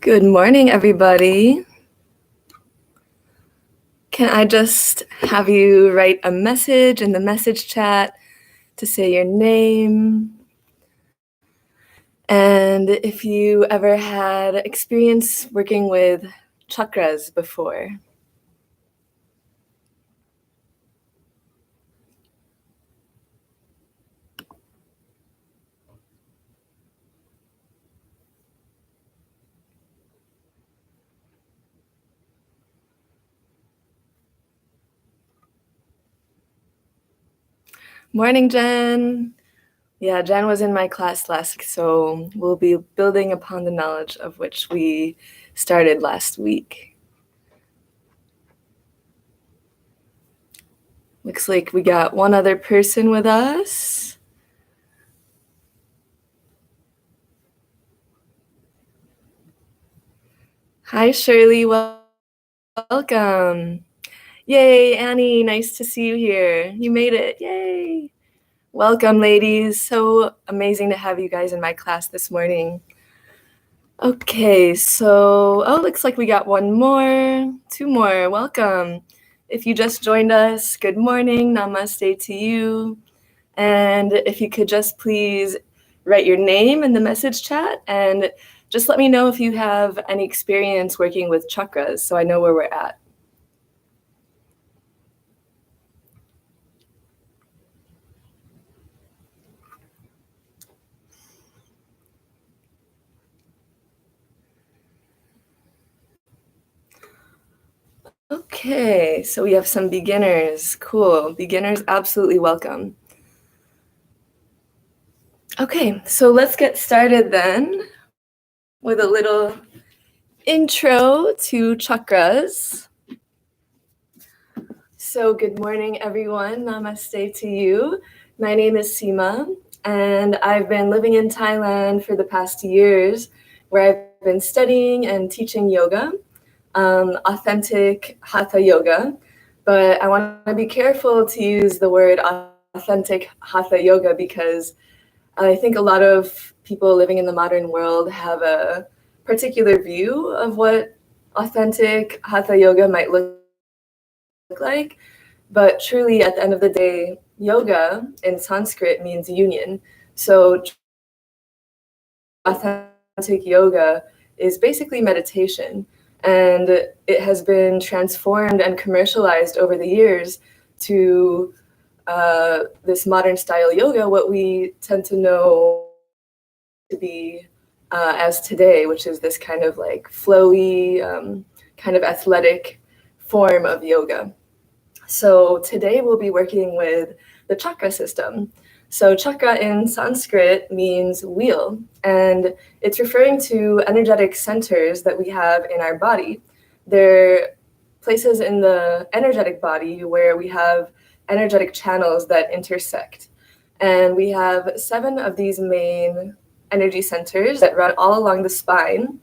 Good morning, everybody. Can I just have you write a message in the message chat to say your name? And if you ever had experience working with chakras before. Morning, Jen. Yeah, Jen was in my class last week, so we'll be building upon the knowledge of which we started last week. Looks like we got one other person with us. Hi, Shirley. Welcome. Yay, Annie, nice to see you here. You made it, yay. Welcome, ladies. So amazing to have you guys in my class this morning. Okay, so, looks like we got two more, welcome. If you just joined us, good morning, namaste to you. And if you could just please write your name in the message chat and just let me know if you have any experience working with chakras so I know where we're at. Okay, so we have some beginners. Cool. Beginners absolutely welcome. Okay, so let's get started then with a little intro to chakras. So good morning, everyone. Namaste to you. My name is Seema, and I've been living in Thailand for the past years, where I've been studying and teaching yoga, authentic Hatha yoga. But I want to be careful to use the word authentic Hatha yoga because I think a lot of people living in the modern world have a particular view of what authentic Hatha yoga might look like. But truly, at the end of the day, yoga in Sanskrit means union. So authentic yoga is basically meditation. And it has been transformed and commercialized over the years to this modern style yoga, what we tend to know to be as today, which is this kind of like flowy, kind of athletic form of yoga. So today we'll be working with the chakra system. So chakra in Sanskrit means wheel, and it's referring to energetic centers that we have in our body. They're places in the energetic body where we have energetic channels that intersect. And we have 7 of these main energy centers that run all along the spine.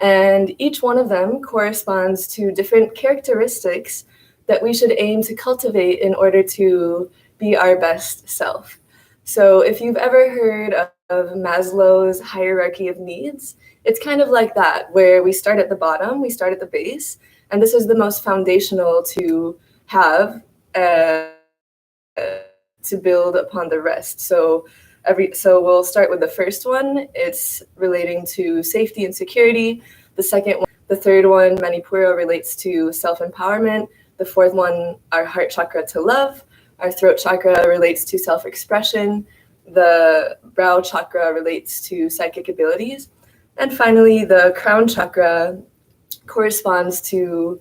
And each one of them corresponds to different characteristics that we should aim to cultivate in order to be our best self. So if you've ever heard of Maslow's hierarchy of needs, it's kind of like that, where we start at the bottom, we start at the base, and this is the most foundational to have to build upon the rest. So we'll start with the first one. It's relating to safety and security. The second one, the third one, Manipura, relates to self-empowerment. The fourth one, our heart chakra, to love. Our throat chakra relates to self-expression. The brow chakra relates to psychic abilities. And finally, the crown chakra corresponds to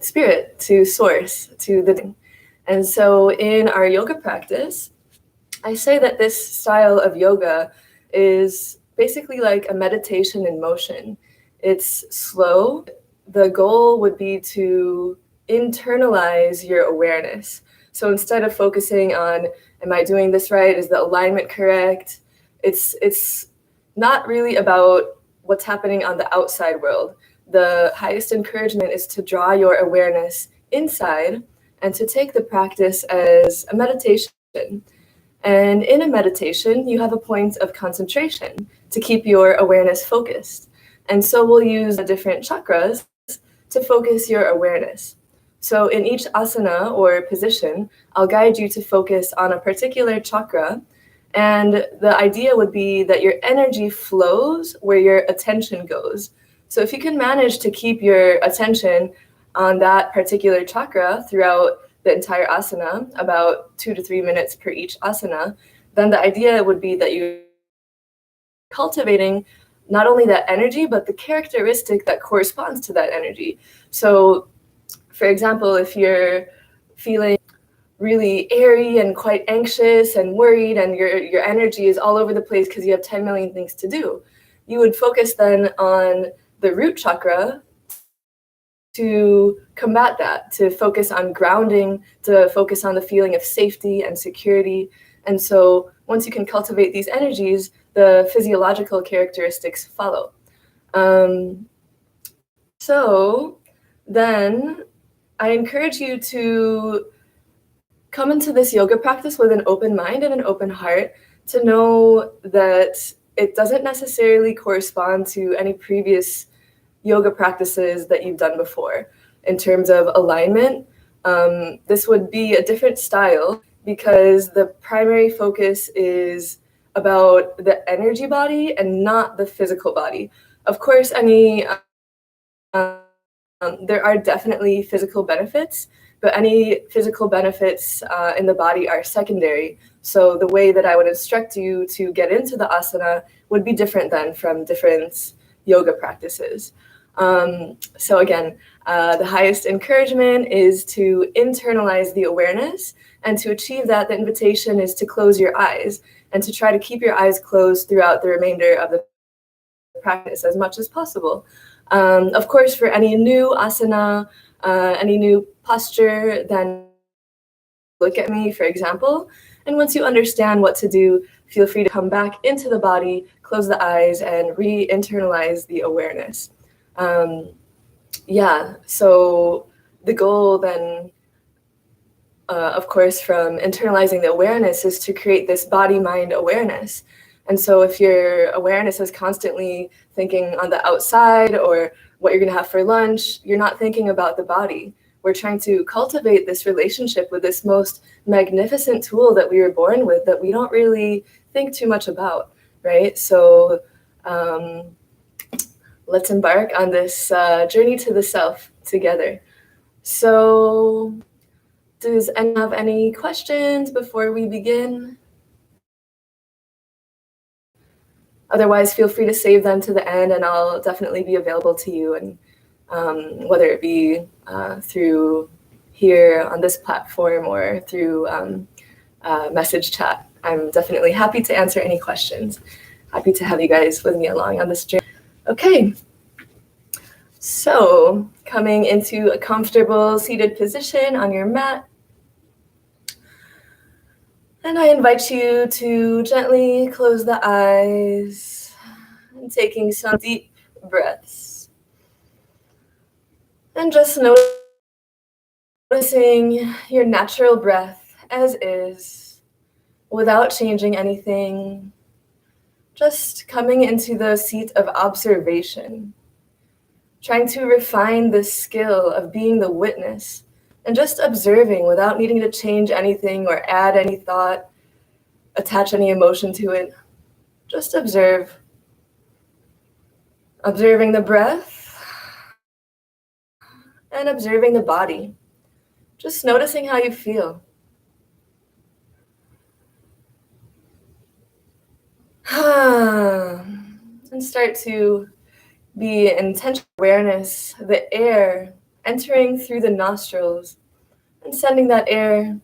spirit, to source, to the. And so in our yoga practice, I say that this style of yoga is basically like a meditation in motion. It's slow. The goal would be to internalize your awareness. So instead of focusing on, am I doing this right? Is the alignment correct? It's not really about what's happening on the outside world. The highest encouragement is to draw your awareness inside and to take the practice as a meditation. And in a meditation, you have a point of concentration to keep your awareness focused. And so we'll use the different chakras to focus your awareness. So in each asana or position, I'll guide you to focus on a particular chakra. And the idea would be that your energy flows where your attention goes. So if you can manage to keep your attention on that particular chakra throughout the entire asana, about 2 to 3 minutes per each asana, then the idea would be that you're cultivating not only that energy, but the characteristic that corresponds to that energy. So, for example, if you're feeling really airy and quite anxious and worried, and your energy is all over the place because you have 10 million things to do, you would focus then on the root chakra to combat that, to focus on grounding, to focus on the feeling of safety and security. And so once you can cultivate these energies, the physiological characteristics follow. So then I encourage you to come into this yoga practice with an open mind and an open heart, to know that it doesn't necessarily correspond to any previous yoga practices that you've done before. In terms of alignment, this would be a different style because the primary focus is about the energy body and not the physical body. Of course, there are definitely physical benefits, but any physical benefits in the body are secondary. So the way that I would instruct you to get into the asana would be different than from different yoga practices. So again, the highest encouragement is to internalize the awareness, and to achieve that, the invitation is to close your eyes and to try to keep your eyes closed throughout the remainder of the practice as much as possible. Of course, for any new asana, any new posture, then look at me, for example. And once you understand what to do, feel free to come back into the body, close the eyes, and re-internalize the awareness. So the goal then, of course, from internalizing the awareness is to create this body-mind awareness. And so if your awareness is constantly thinking on the outside or what you're going to have for lunch, you're not thinking about the body. We're trying to cultivate this relationship with this most magnificent tool that we were born with that we don't really think too much about, right? So let's embark on this journey to the self together. So does anyone have any questions before we begin? Otherwise, feel free to save them to the end, and I'll definitely be available to you, and whether it be through here on this platform or through message chat. I'm definitely happy to answer any questions. Happy to have you guys with me along on this journey. Okay, so coming into a comfortable seated position on your mat. And I invite you to gently close the eyes and taking some deep breaths. And just noticing your natural breath as is, without changing anything. Just coming into the seat of observation, trying to refine the skill of being the witness and just observing without needing to change anything or add any thought, attach any emotion to it. Just observe. Observing the breath and observing the body. Just noticing how you feel. And start to be intentional awareness, the air entering through the nostrils and sending that air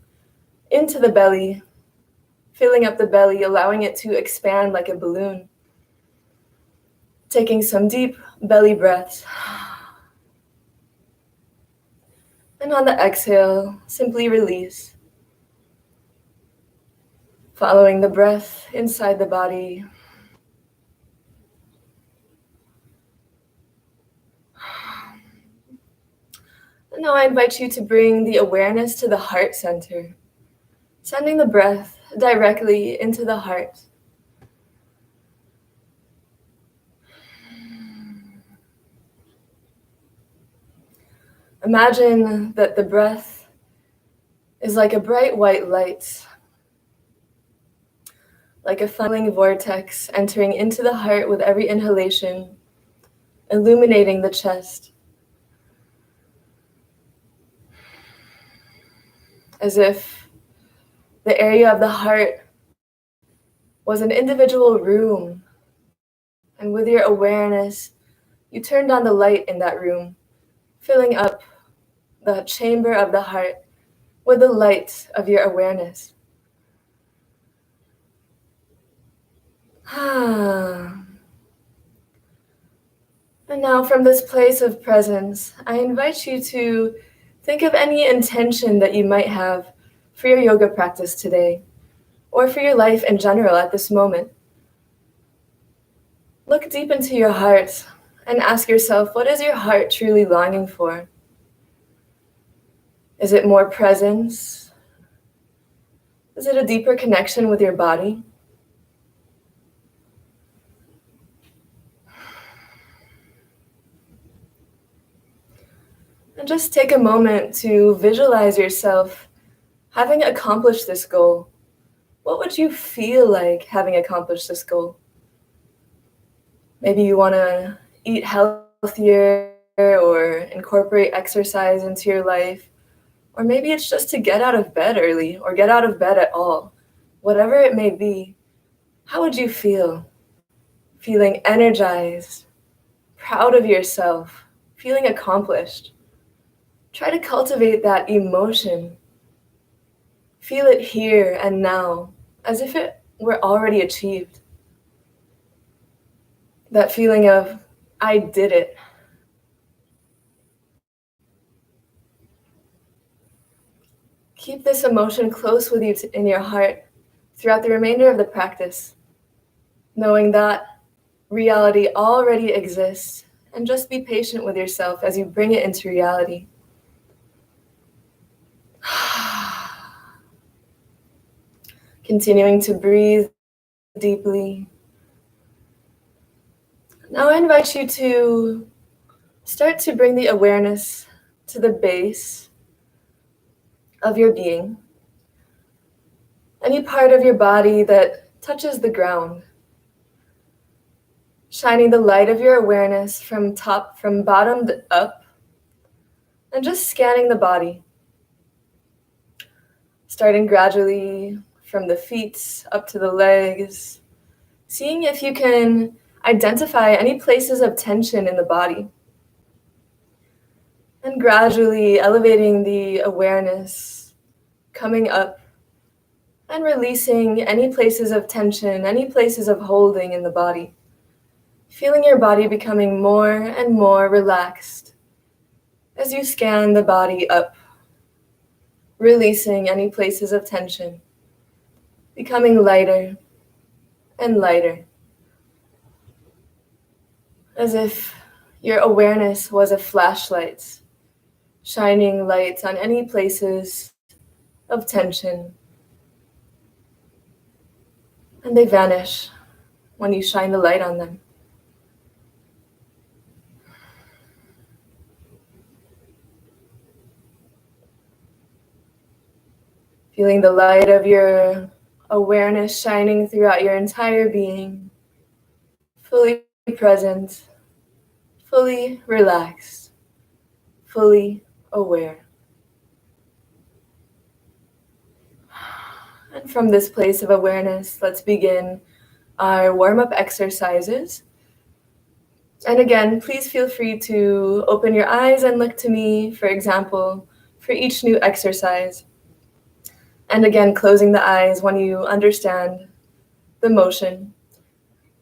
into the belly, filling up the belly, allowing it to expand like a balloon. Taking some deep belly breaths. And on the exhale, simply release. Following the breath inside the body. And now I invite you to bring the awareness to the heart center, sending the breath directly into the heart. Imagine that the breath is like a bright white light, like a funneling vortex entering into the heart with every inhalation, illuminating the chest, as if the area of the heart was an individual room, and with your awareness, you turned on the light in that room, filling up the chamber of the heart with the light of your awareness. And now from this place of presence, I invite you to think of any intention that you might have for your yoga practice today, or for your life in general at this moment. Look deep into your heart and ask yourself, what is your heart truly longing for? Is it more presence? Is it a deeper connection with your body? And just take a moment to visualize yourself having accomplished this goal. What would you feel like having accomplished this goal? Maybe you want to eat healthier or incorporate exercise into your life. Or maybe it's just to get out of bed early or get out of bed at all. Whatever it may be, how would you feel? Feeling energized, proud of yourself, feeling accomplished. Try to cultivate that emotion. Feel it here and now, as if it were already achieved. That feeling of, I did it. Keep this emotion close with you in your heart throughout the remainder of the practice, knowing that reality already exists, and just be patient with yourself as you bring it into reality. Continuing to breathe deeply. Now I invite you to start to bring the awareness to the base of your being. Any part of your body that touches the ground. Shining the light of your awareness from bottom up, and just scanning the body. Starting gradually from the feet up to the legs, seeing if you can identify any places of tension in the body. And gradually elevating the awareness, coming up and releasing any places of tension, any places of holding in the body. Feeling your body becoming more and more relaxed as you scan the body up, releasing any places of tension, becoming lighter and lighter, as if your awareness was a flashlight, shining light on any places of tension, and they vanish when you shine the light on them. Feeling the light of your awareness shining throughout your entire being, fully present, fully relaxed, fully aware. And from this place of awareness, let's begin our warm-up exercises. And again, please feel free to open your eyes and look to me, for example, for each new exercise. And again, closing the eyes when you understand the motion.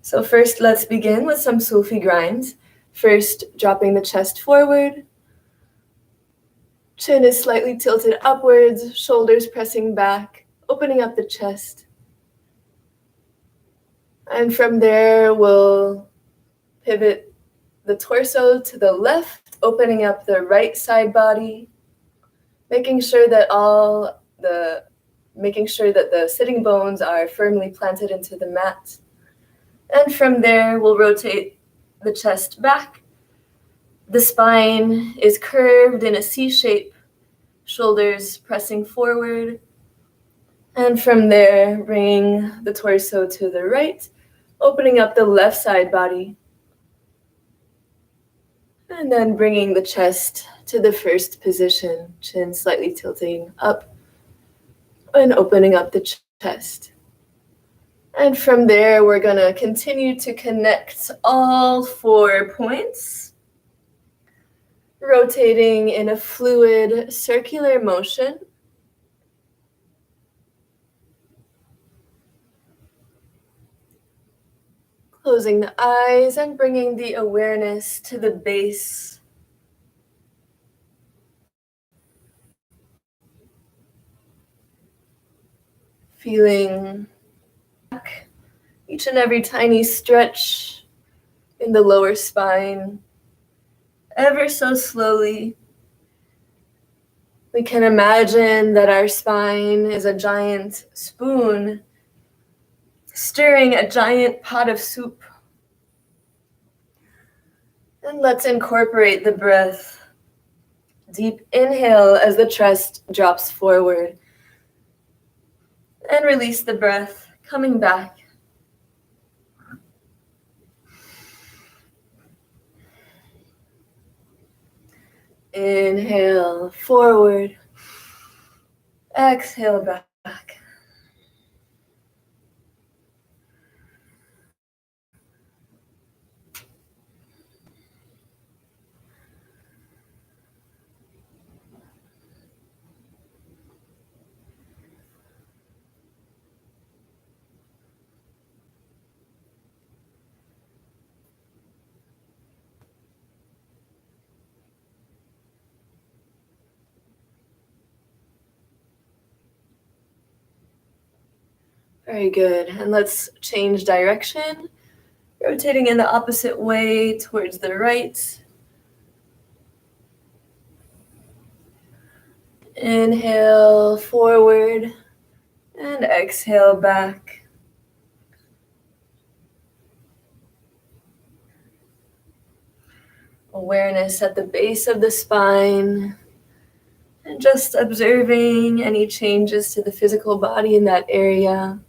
So first, let's begin with some Sulfi grinds. First, dropping the chest forward. Chin is slightly tilted upwards, shoulders pressing back, opening up the chest. And from there, we'll pivot the torso to the left, opening up the right side body, making sure that the sitting bones are firmly planted into the mat. And from there, we'll rotate the chest back, The spine is curved in a C shape, shoulders pressing forward. And from there, bring the torso to the right, opening up the left side body. And then bringing the chest to the first position, chin slightly tilting up and opening up the chest. And from there, we're going to continue to connect all 4 points, rotating in a fluid circular motion. Closing the eyes and bringing the awareness to the base. Feeling back, each and every tiny stretch in the lower spine. Ever so slowly, we can imagine that our spine is a giant spoon stirring a giant pot of soup. And let's incorporate the breath. Deep inhale as the chest drops forward. And release the breath, coming back. Inhale forward. Exhale back. Very good. And let's change direction, rotating in the opposite way towards the right. Inhale forward and exhale back. Awareness at the base of the spine and just observing any changes to the physical body in that area.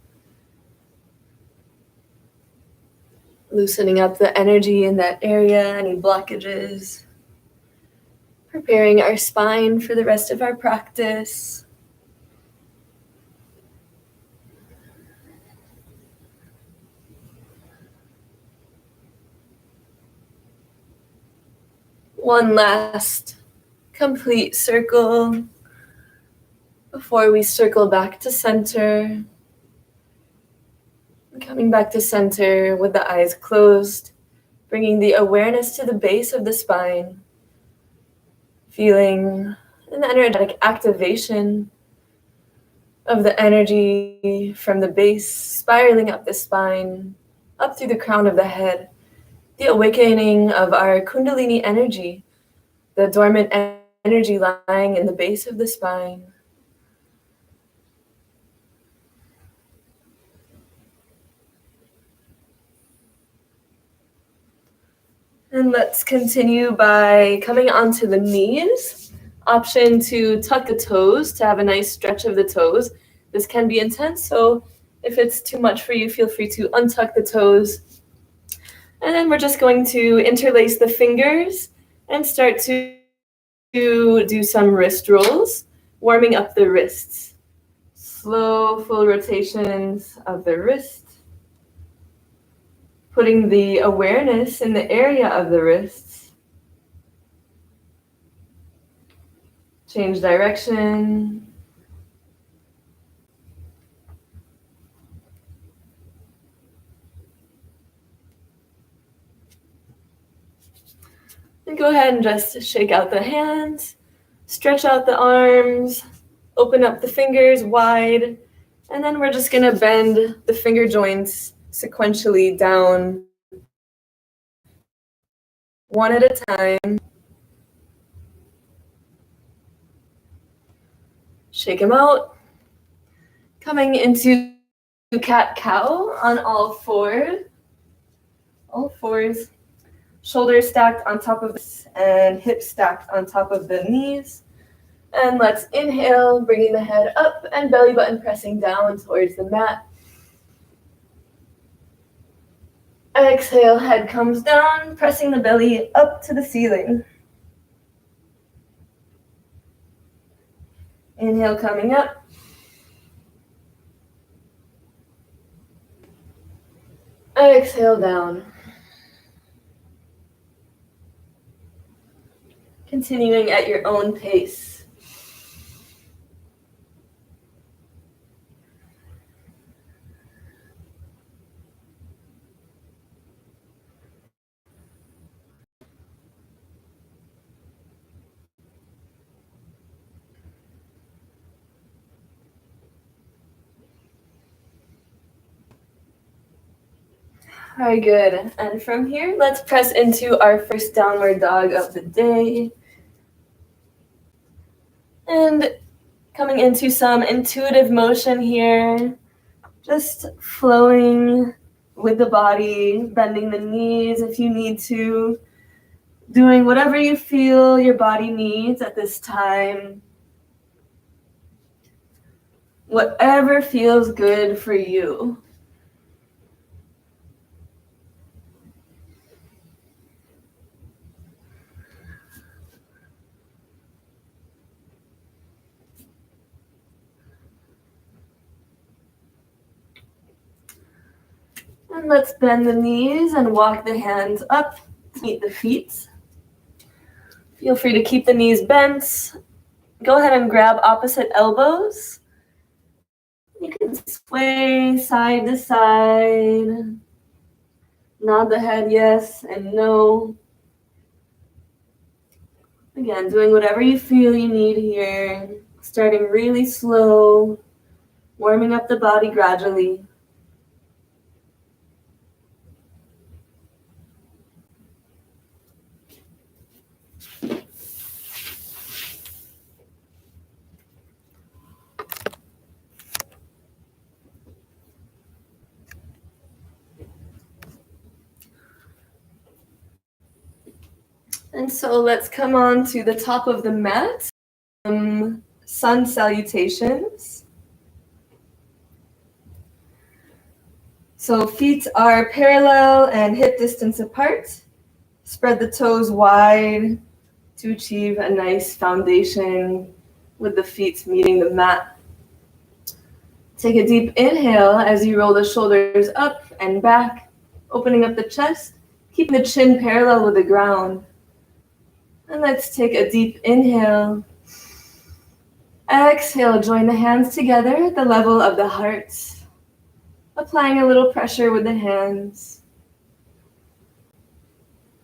Loosening up the energy in that area, any blockages. Preparing our spine for the rest of our practice. One last complete circle before we circle back to center. Coming back to center with the eyes closed, bringing the awareness to the base of the spine, feeling an energetic activation of the energy from the base, spiraling up the spine, up through the crown of the head, the awakening of our Kundalini energy, the dormant energy lying in the base of the spine. And let's continue by coming onto the knees. Option to tuck the toes, to have a nice stretch of the toes. This can be intense, so if it's too much for you, feel free to untuck the toes. And then we're just going to interlace the fingers and start to do some wrist rolls, warming up the wrists. Slow, full rotations of the wrist. Putting the awareness in the area of the wrists. Change direction. And go ahead and just shake out the hands, stretch out the arms, open up the fingers wide, and then we're just going to bend the finger joints sequentially down, one at a time. Shake them out. Coming into cat-cow on all fours. Shoulders stacked on top of this and hips stacked on top of the knees. And let's inhale, bringing the head up and belly button pressing down towards the mat. Exhale, head comes down, pressing the belly up to the ceiling. Inhale, coming up. Exhale, down. Continuing at your own pace. All right, good. And from here, let's press into our first downward dog of the day. And coming into some intuitive motion here, just flowing with the body, bending the knees if you need to, doing whatever you feel your body needs at this time. Whatever feels good for you. And let's bend the knees and walk the hands up to meet the feet. Feel free to keep the knees bent. Go ahead and grab opposite elbows. You can sway side to side. Nod the head yes and no. Again, doing whatever you feel you need here. Starting really slow. Warming up the body gradually. And so let's come on to the top of the mat. Sun salutations. So feet are parallel and hip distance apart. Spread the toes wide to achieve a nice foundation with the feet meeting the mat. Take a deep inhale as you roll the shoulders up and back, opening up the chest, keeping the chin parallel with the ground. And let's take a deep inhale. Exhale, join the hands together at the level of the heart. Applying a little pressure with the hands.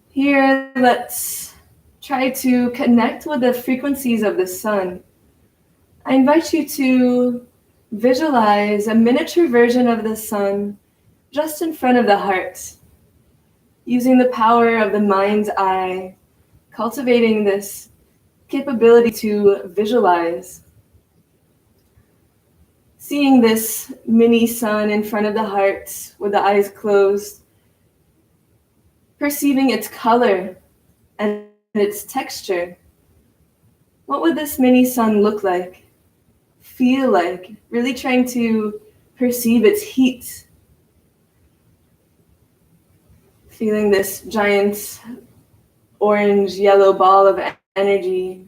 Here, let's try to connect with the frequencies of the sun. I invite you to visualize a miniature version of the sun just in front of the heart, using the power of the mind's eye, cultivating this capability to visualize. Seeing this mini sun in front of the heart with the eyes closed, perceiving its color and its texture. What would this mini sun look like, feel like? Really trying to perceive its heat. Feeling this giant orange-yellow ball of energy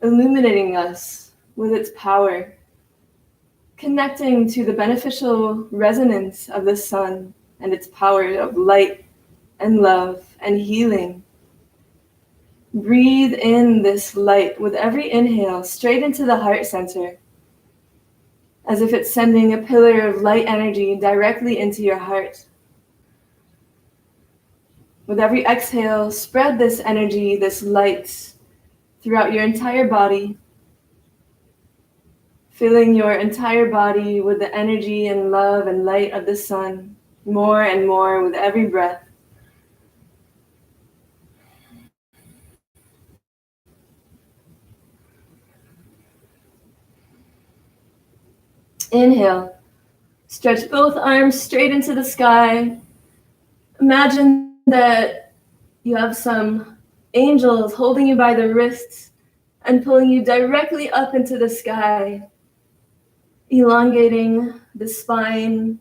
illuminating us with its power. Connecting to the beneficial resonance of the sun and its power of light and love and healing. Breathe in this light with every inhale straight into the heart center, as if it's sending a pillar of light energy directly into your heart. With every exhale, spread this energy, this light, throughout your entire body, filling your entire body with the energy and love and light of the sun, more and more with every breath. Inhale. Stretch both arms straight into the sky. Imagine that you have some angels holding you by the wrists and pulling you directly up into the sky, elongating the spine,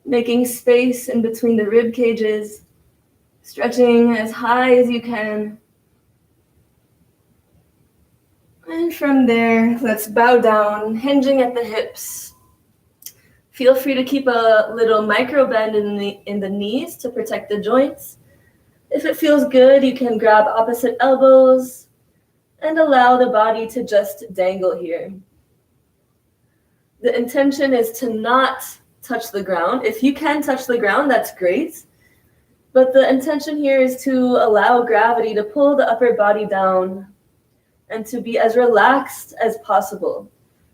making space in between the rib cages, stretching as high as you can. And from there, let's bow down, hinging at the hips. Feel free to keep a little micro bend in the knees to protect the joints. If it feels good, you can grab opposite elbows and allow the body to just dangle here. The intention is to not touch the ground. If you can touch the ground, that's great. But the intention here is to allow gravity to pull the upper body down and to be as relaxed as possible.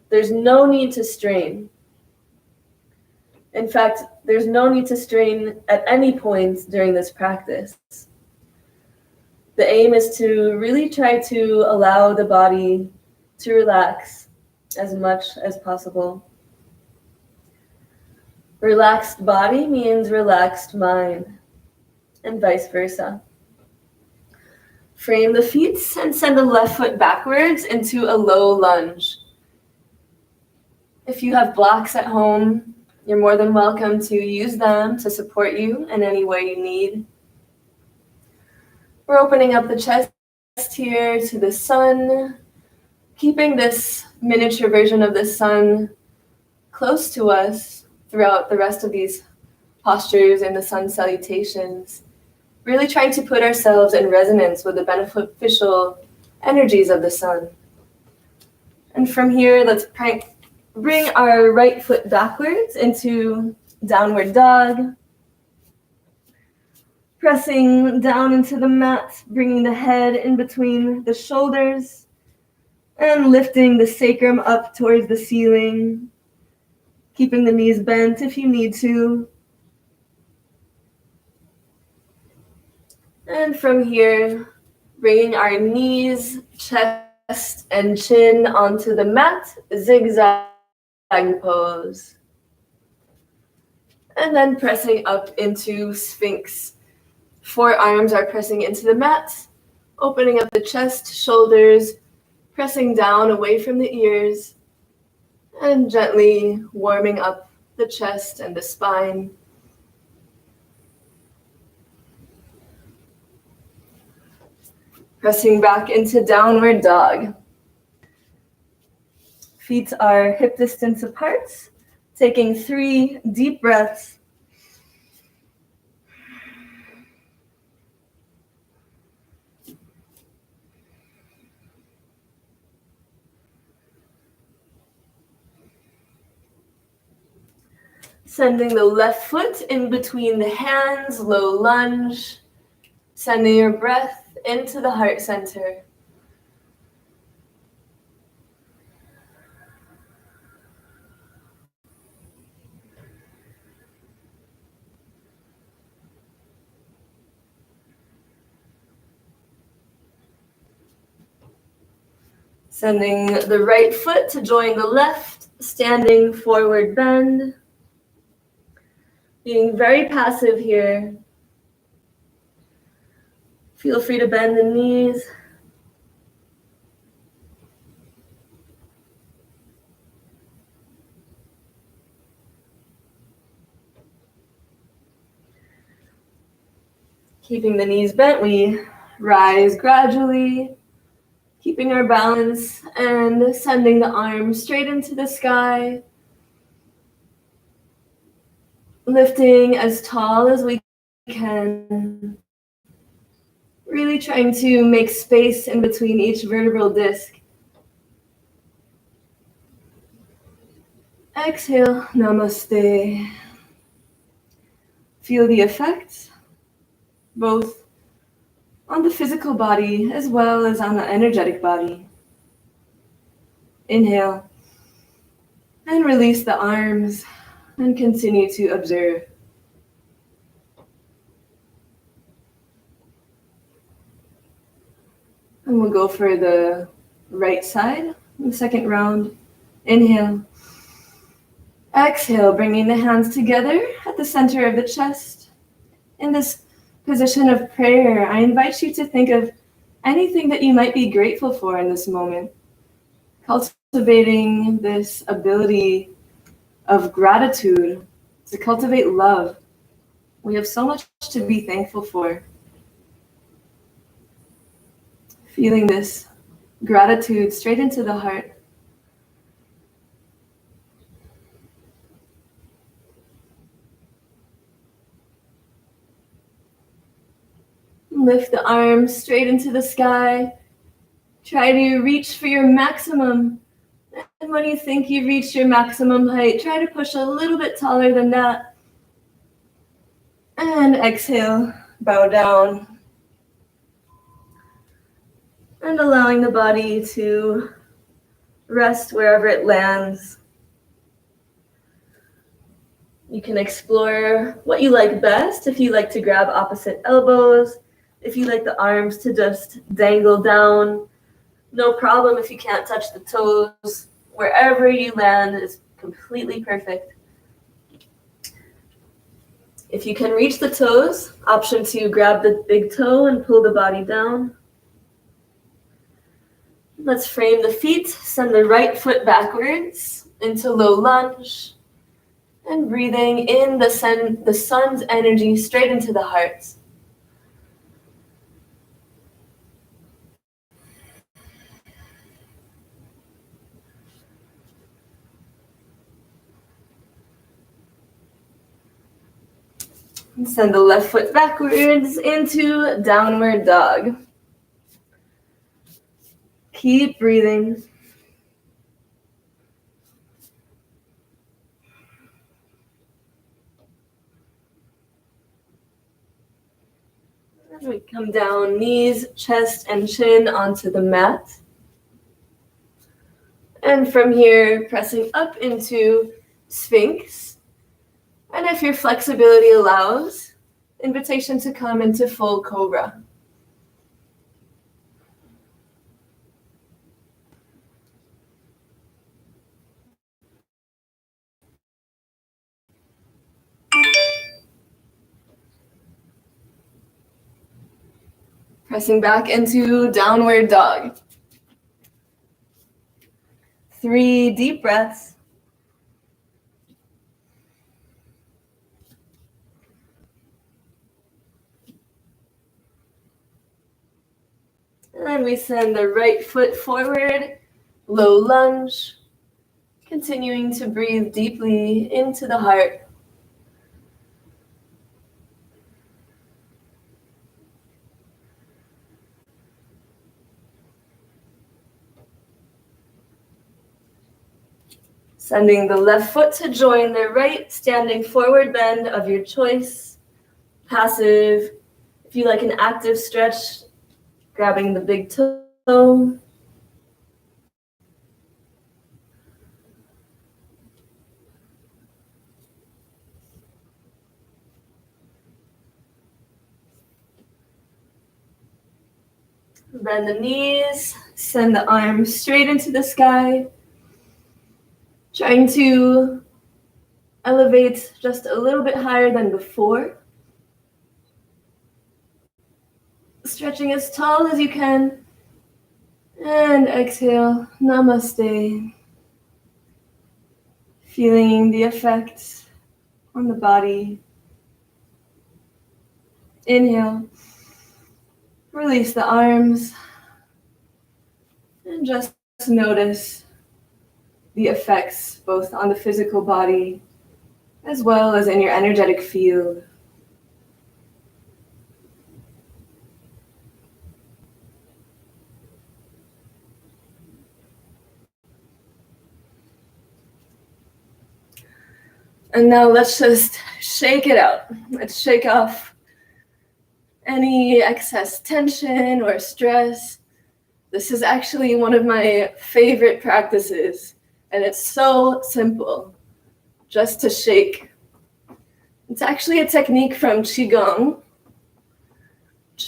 There's no need to strain. In fact, there's no need to strain at any point during this practice. The aim is to really try to allow the body to relax as much as possible. Relaxed body means relaxed mind, and vice versa. Frame the feet and send the left foot backwards into a low lunge. If you have blocks at home, you're more than welcome to use them to support you in any way you need. We're opening up the chest here to the sun, keeping this miniature version of the sun close to us throughout the rest of these postures in the sun salutations. Really trying to put ourselves in resonance with the beneficial energies of the sun. And from here, let's bring our right foot backwards into downward dog. Pressing down into the mat, bringing the head in between the shoulders and lifting the sacrum up towards the ceiling, keeping the knees bent if you need to. And from here, bringing our knees, chest, and chin onto the mat, zigzag pose. And then pressing up into Sphinx. Forearms are pressing into the mat, opening up the chest, shoulders, pressing down away from the ears, and gently warming up the chest and the spine. Pressing back into downward dog. Feet are hip distance apart, taking 3 deep breaths. Sending the left foot in between the hands, low lunge. Sending your breath into the heart center. Sending the right foot to join the left, standing forward bend. Being very passive here. Feel free to bend the knees. Keeping the knees bent, we rise gradually, keeping our balance and sending the arms straight into the sky. Lifting as tall as we can. Really trying to make space in between each vertebral disc. Exhale, namaste. Feel the effects, both on the physical body as well as on the energetic body. Inhale, and release the arms, and continue to observe. And we'll go for the right side, the second round. Inhale. Exhale, bringing the hands together at the center of the chest in this position of prayer, I invite you to think of anything that you might be grateful for in this moment. Cultivating this ability of gratitude to cultivate love. We have so much to be thankful for. Feeling this gratitude straight into the heart. Lift the arms straight into the sky. Try to reach for your maximum. And when you think you've reached your maximum height, try to push a little bit taller than that. And exhale, bow down. And allowing the body to rest wherever it lands. You can explore what you like best. If you like to grab opposite elbows, if you like the arms to just dangle down, no problem if you can't touch the toes. Wherever you land is completely perfect. If you can reach the toes, option 2, grab the big toe and pull the body down. Let's frame the feet. Send the right foot backwards into low lunge. And breathing in the sun's energy straight into the heart. And send the left foot backwards into downward dog. Keep breathing. As we come down, knees, chest, and chin onto the mat. And from here, pressing up into Sphinx. And if your flexibility allows, invitation to come into full Cobra. Pressing back into downward dog. 3 deep breaths. And then we send the right foot forward, low lunge, continuing to breathe deeply into the heart. Sending the left foot to join the right standing forward bend of your choice. Passive. If you like an active stretch, grabbing the big toe. Bend the knees, send the arms straight into the sky. Trying to elevate just a little bit higher than before. Stretching as tall as you can. And exhale, namaste. Feeling the effects on the body. Inhale. Release the arms. And just notice the effects both on the physical body as well as in your energetic field. And now let's just shake it out. Let's shake off any excess tension or stress. This is actually one of my favorite practices, and it's so simple, just to shake. It's actually a technique from Qigong,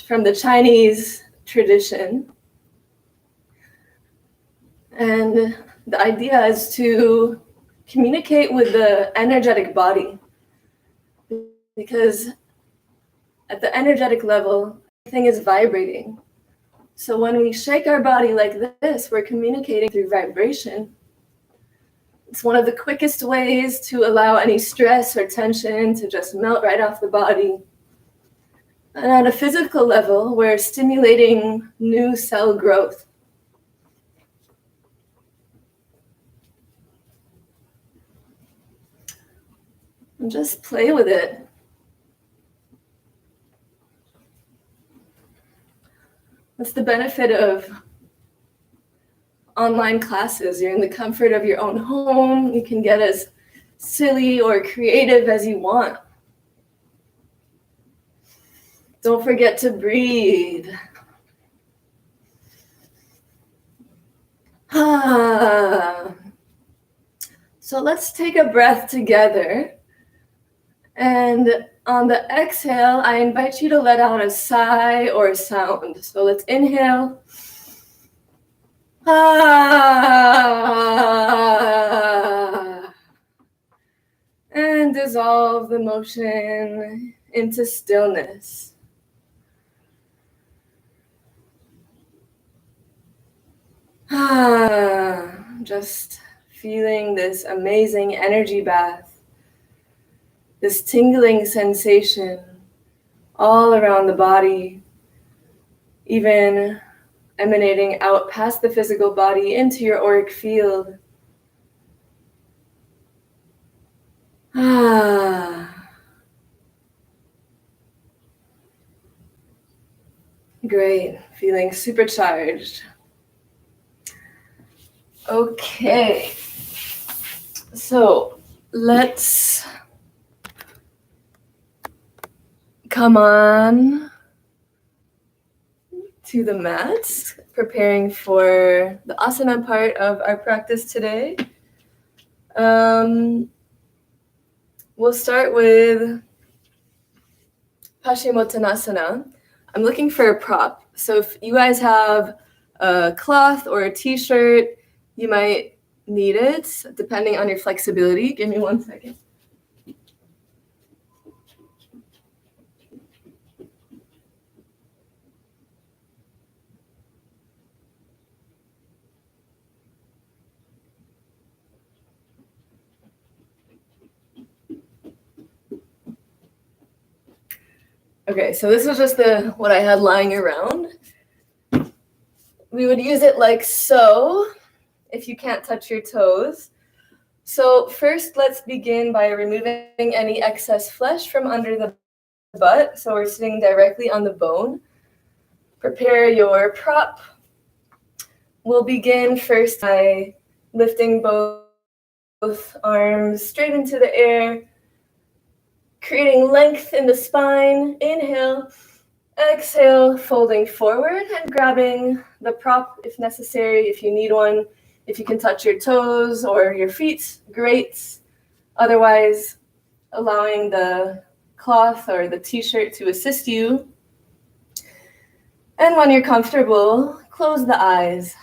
from the Chinese tradition. And the idea is to communicate with the energetic body, because At the energetic level, everything is vibrating. So when we shake our body like this, we're communicating through vibration. It's one of the quickest ways to allow any stress or tension to just melt right off the body. And at a physical level, we're stimulating new cell growth. And just play with it. That's the benefit of online classes. You're in the comfort of your own home. You can get as silly or creative as you want. Don't forget to breathe. So let's take a breath together. And on the exhale, I invite you to let out a sigh or a sound. So let's inhale. And dissolve the motion into stillness. Just feeling this amazing energy bath, this tingling sensation all around the body, even emanating out past the physical body into your auric field. Great, feeling supercharged. Okay, so let's come on to the mat, preparing for the asana part of our practice today. We'll start with Paschimottanasana. I'm looking for a prop. So if you guys have a cloth or a t-shirt, you might need it, depending on your flexibility. Give me 1 second. Okay, so this was just what I had lying around. We would use it like so, if you can't touch your toes. So first, let's begin by removing any excess flesh from under the butt. So we're sitting directly on the bone. Prepare your prop. We'll begin first by lifting both arms straight into the air, creating length in the spine. Inhale, exhale, folding forward and grabbing the prop if necessary, if you need one. If you can touch your toes or your feet, great. Otherwise, allowing the cloth or the t-shirt to assist you. And when you're comfortable, close the eyes.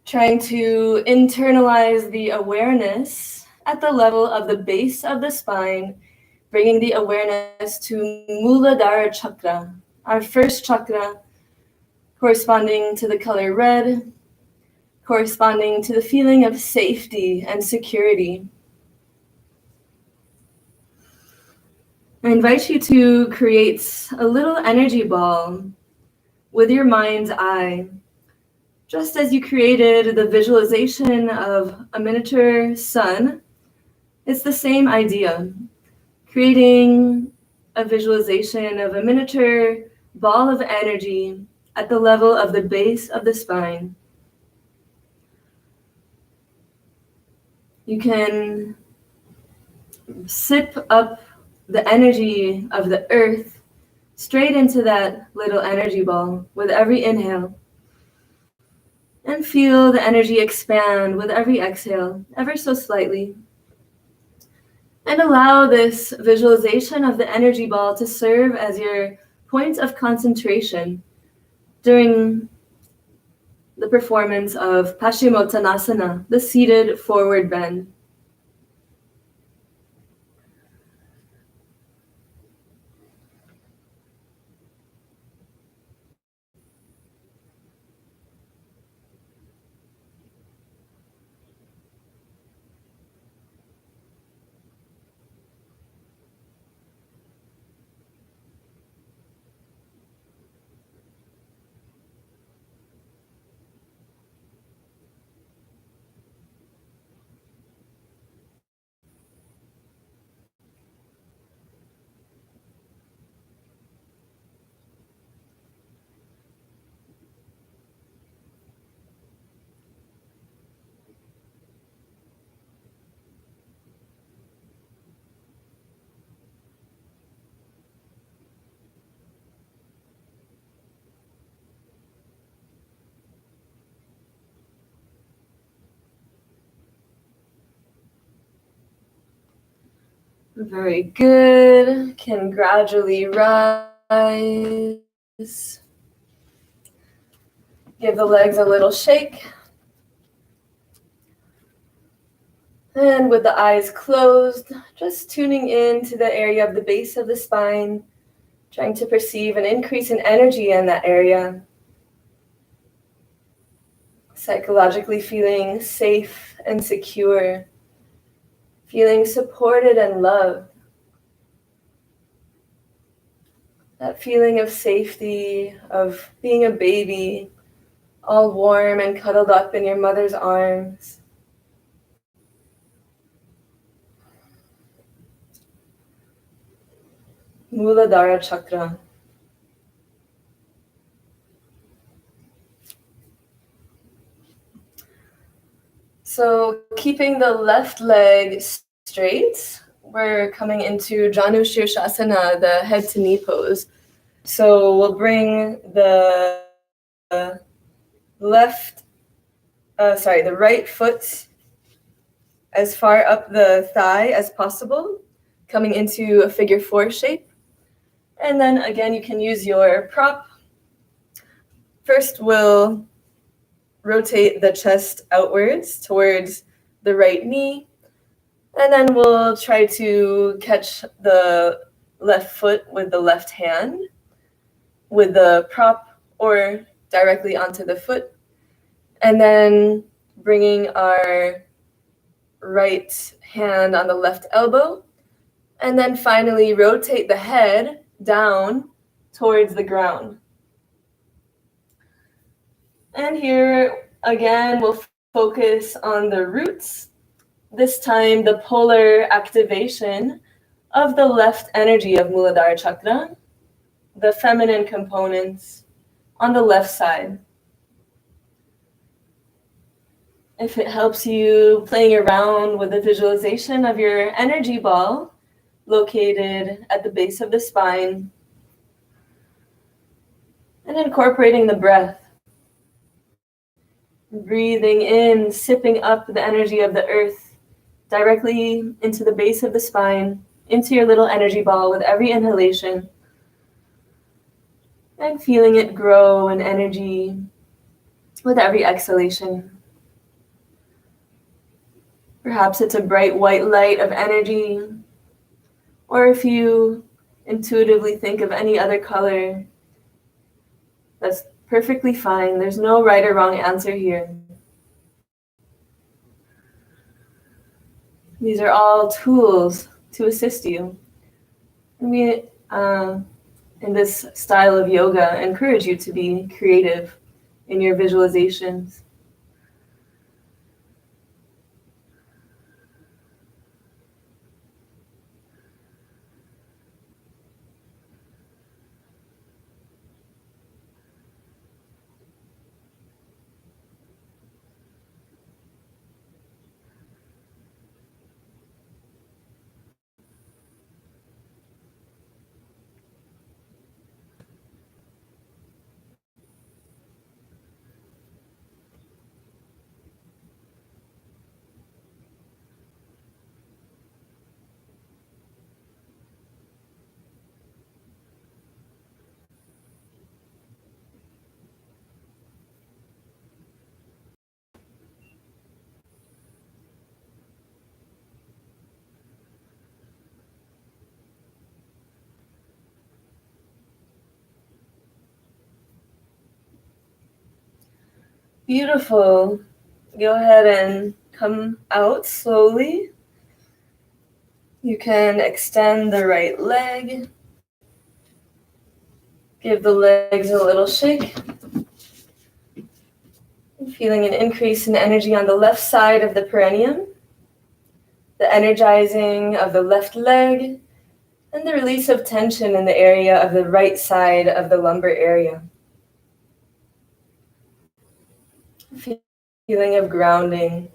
Trying to internalize the awareness at the level of the base of the spine, bringing the awareness to Mooladhara Chakra, our first chakra, corresponding to the color red, corresponding to the feeling of safety and security. I invite you to create a little energy ball with your mind's eye, just as you created the visualization of a miniature sun. It's the same idea, creating a visualization of a miniature ball of energy at the level of the base of the spine. You can sip up the energy of the earth straight into that little energy ball with every inhale. And feel the energy expand with every exhale, ever so slightly. And allow this visualization of the energy ball to serve as your point of concentration during the performance of Paschimottanasana, the seated forward bend. Very good. Can gradually rise. Give the legs a little shake. And with the eyes closed, just tuning in to the area of the base of the spine, trying to perceive an increase in energy in that area. Psychologically feeling safe and secure, feeling supported and loved. That feeling of safety, of being a baby, all warm and cuddled up in your mother's arms. Mooladhara Chakra. So keeping the left leg straight, we're coming into Janus Shavasana, the head to knee pose. So we'll bring the right foot as far up the thigh as possible, coming into a figure 4 shape. And then again, you can use your prop. First, we'll rotate the chest outwards towards the right knee. And then we'll try to catch the left foot with the left hand, with the prop or directly onto the foot. And then bringing our right hand on the left elbow. And then finally rotate the head down towards the ground. And here again, we'll focus on the roots. This time, the polar activation of the left energy of Mooladhara Chakra, the feminine components on the left side. If it helps you playing around with the visualization of your energy ball located at the base of the spine and incorporating the breath. Breathing in, sipping up the energy of the earth directly into the base of the spine, into your little energy ball with every inhalation. And feeling it grow in energy with every exhalation. Perhaps it's a bright white light of energy, or if you intuitively think of any other color, that's perfectly fine. There's no right or wrong answer here. These are all tools to assist you. And we, in this style of yoga, encourage you to be creative in your visualizations. Beautiful. Go ahead and come out slowly. You can extend the right leg. Give the legs a little shake. Feeling an increase in energy on the left side of the perineum. The energizing of the left leg. And the release of tension in the area of the right side of the lumbar area. Feeling of grounding.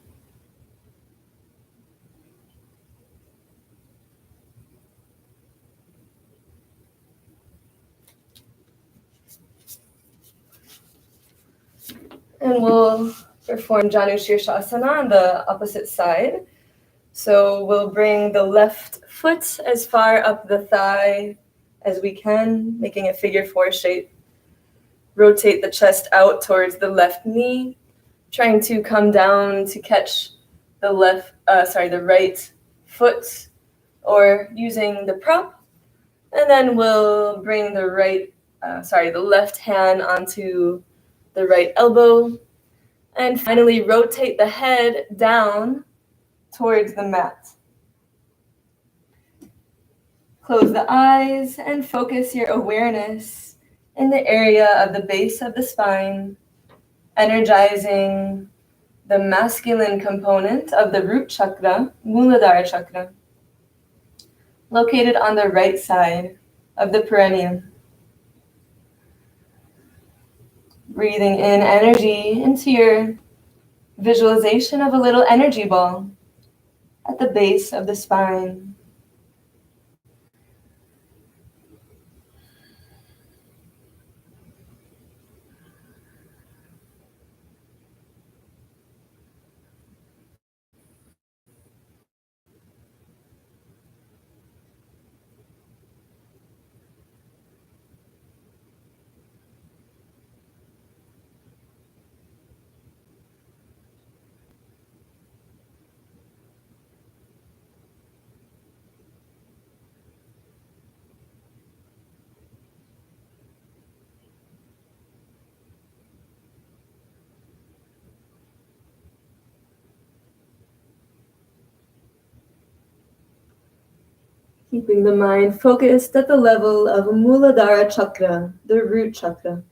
And we'll perform Janus Shavasana on the opposite side. So we'll bring the left foot as far up the thigh as we can, making a figure 4 shape. Rotate the chest out towards the left knee, trying to come down to catch the right foot, or using the prop. And then we'll bring the left hand onto the right elbow. And finally, rotate the head down towards the mat. Close the eyes and focus your awareness in the area of the base of the spine, energizing the masculine component of the root chakra, Mooladhara Chakra, located on the right side of the perineum. Breathing in energy into your visualization of a little energy ball at the base of the spine. Keeping the mind focused at the level of Mooladhara Chakra, the root chakra.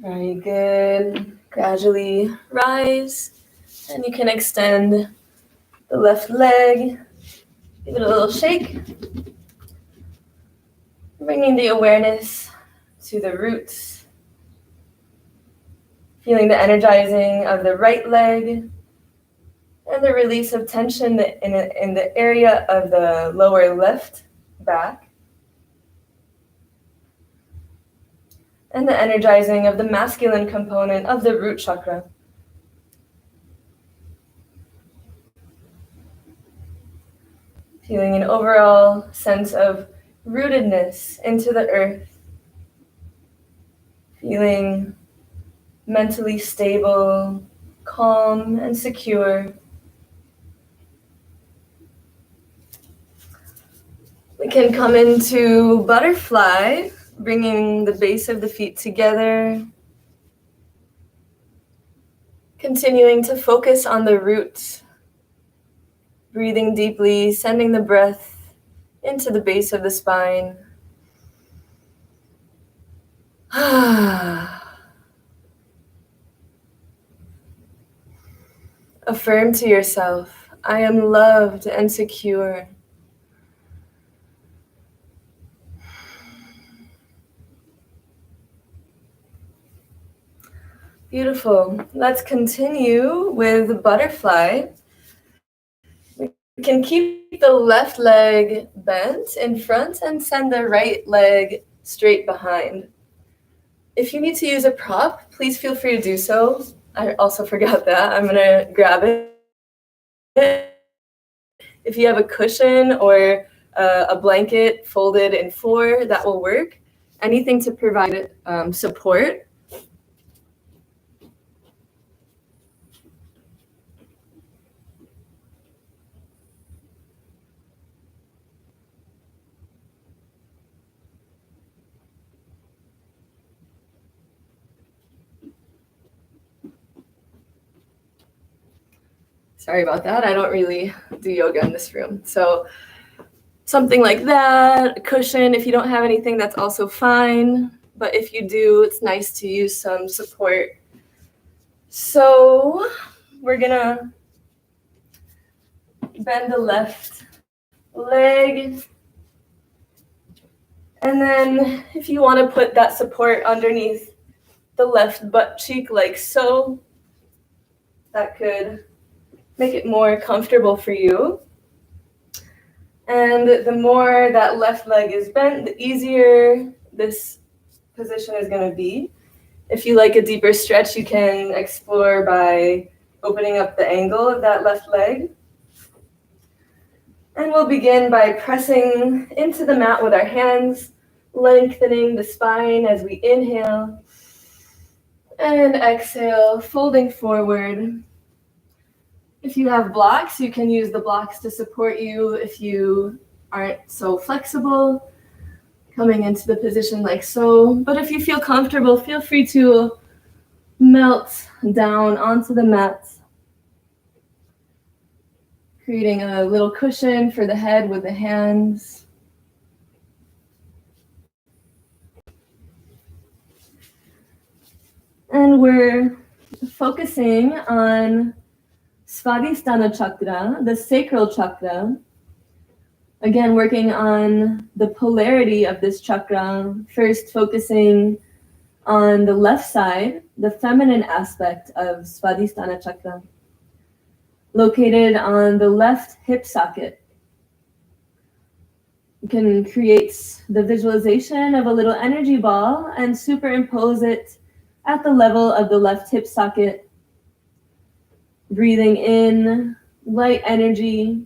Very good. Gradually rise, and you can extend the left leg. Give it a little shake. Bringing the awareness to the roots. Feeling the energizing of the right leg and the release of tension in the area of the lower left back. And the energizing of the masculine component of the root chakra. Feeling an overall sense of rootedness into the earth. Feeling mentally stable, calm, and secure. We can come into butterfly, bringing the base of the feet together. Continuing to focus on the roots. Breathing deeply, sending the breath into the base of the spine. Affirm to yourself, I am loved and secure. Beautiful. Let's continue with butterfly. We can keep the left leg bent in front and send the right leg straight behind. If you need to use a prop, please feel free to do so. I also forgot that. I'm going to grab it. If you have a cushion or a blanket folded in 4, that will work. Anything to provide support. Sorry about that. I don't really do yoga in this room. So something like that, a cushion. If you don't have anything, that's also fine. But if you do, it's nice to use some support. So we're gonna bend the left leg. And then if you want to put that support underneath the left butt cheek like so, that could make it more comfortable for you. And the more that left leg is bent, the easier this position is going to be. If you like a deeper stretch, you can explore by opening up the angle of that left leg. And we'll begin by pressing into the mat with our hands, lengthening the spine as we inhale. And exhale, folding forward. If you have blocks, you can use the blocks to support you if you aren't so flexible, coming into the position like so. But if you feel comfortable, feel free to melt down onto the mat, creating a little cushion for the head with the hands. And we're focusing on Shavasana chakra, the sacral chakra. Again, working on the polarity of this chakra, first focusing on the left side, the feminine aspect of Shavasana chakra, located on the left hip socket. You can create the visualization of a little energy ball and superimpose it at the level of the left hip socket. Breathing in light energy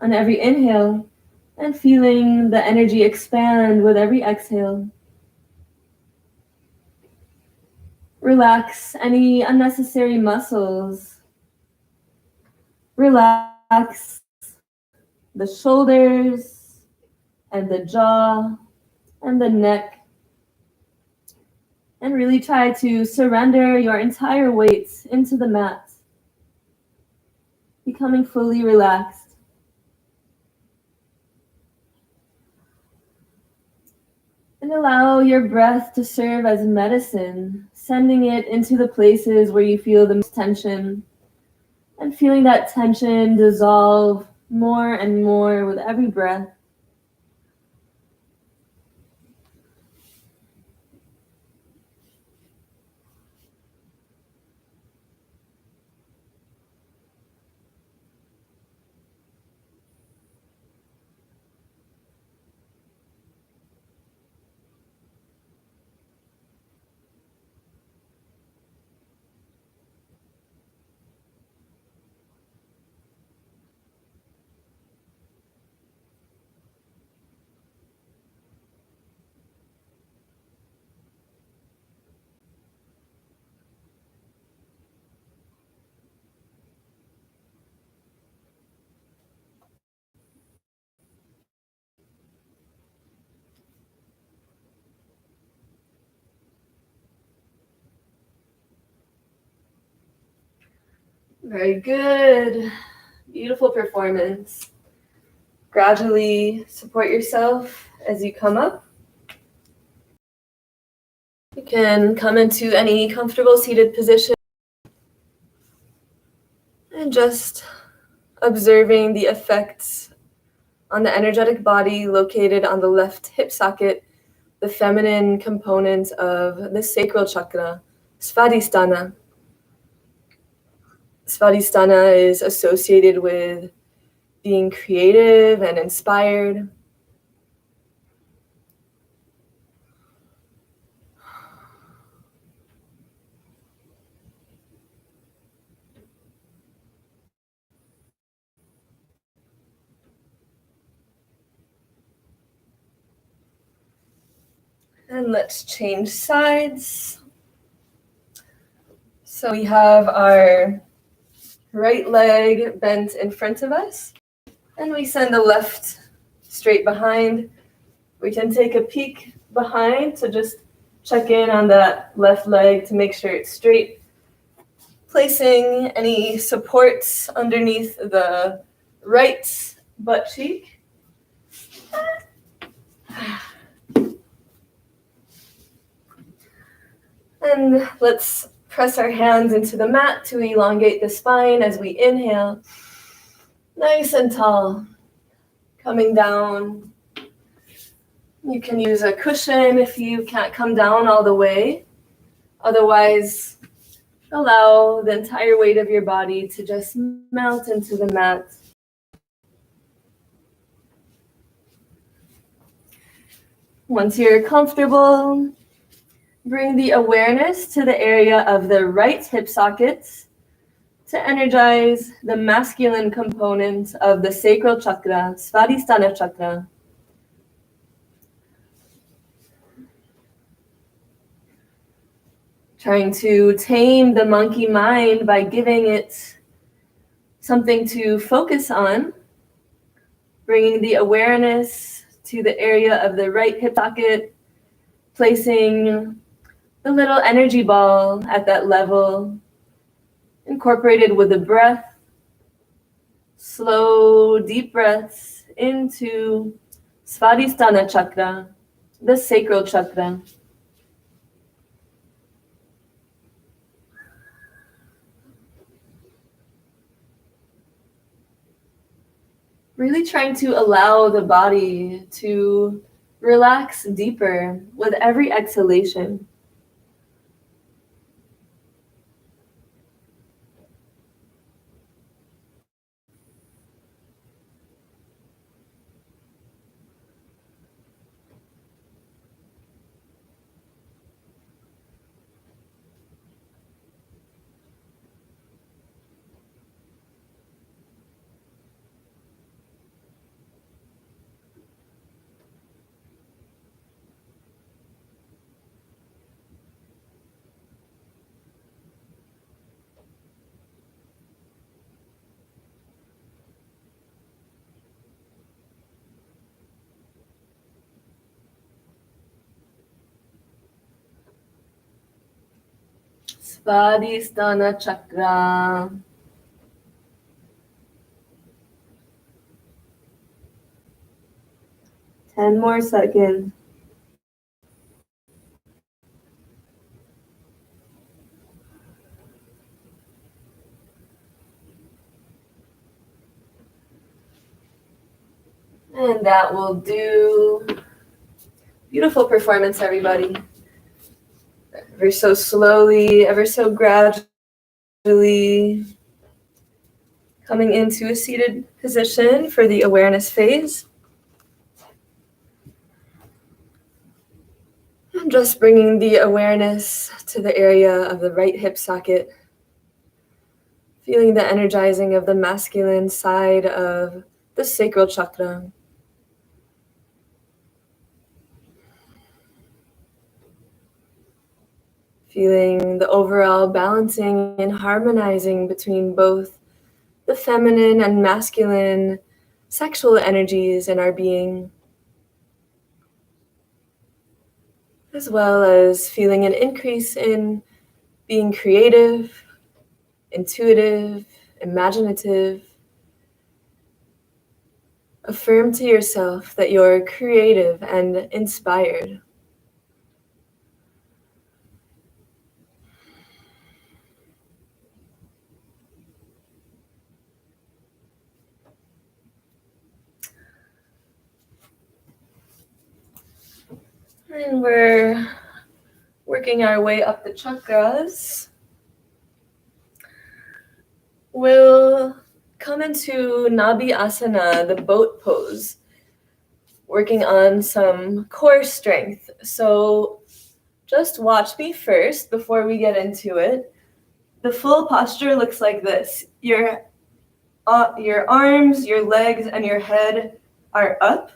on every inhale and feeling the energy expand with every exhale. Relax any unnecessary muscles. Relax the shoulders and the jaw and the neck. And really try to surrender your entire weight into the mat, becoming fully relaxed. And allow your breath to serve as medicine, sending it into the places where you feel the most tension, and feeling that tension dissolve more and more with every breath. Very good. Beautiful performance. Gradually support yourself as you come up. You can come into any comfortable seated position and just observing the effects on the energetic body located on the left hip socket, the feminine component of the sacral chakra, Svadhisthana. Svadhisthana is associated with being creative and inspired. And let's change sides. So we have our right leg bent in front of us, and we send the left straight behind. We can take a peek behind to just check in on that left leg to make sure it's straight. Placing any supports underneath the right butt cheek. And let's press our hands into the mat to elongate the spine as we inhale. Nice and tall. Coming down. You can use a cushion if you can't come down all the way. Otherwise, allow the entire weight of your body to just melt into the mat. Once you're comfortable, bring the awareness to the area of the right hip socket to energize the masculine component of the sacral chakra, Shavasana chakra. Trying to tame the monkey mind by giving it something to focus on, bringing the awareness to the area of the right hip socket, placing the little energy ball at that level, incorporated with the breath, slow, deep breaths into Shavasana chakra, the sacral chakra. Really trying to allow the body to relax deeper with every exhalation. Shavasana chakra. Ten more seconds. And that will do. Beautiful performance, everybody. Ever so slowly, ever so gradually, coming into a seated position for the awareness phase. And just bringing the awareness to the area of the right hip socket. Feeling the energizing of the masculine side of the sacral chakra. Feeling the overall balancing and harmonizing between both the feminine and masculine sexual energies in our being, as well as feeling an increase in being creative, intuitive, imaginative. Affirm to yourself that you're creative and inspired. And we're working our way up the chakras. We'll come into Nabi Asana, the boat pose, working on some core strength. So just watch me first before we get into it. The full posture looks like this. Your arms, your legs, and your head are up.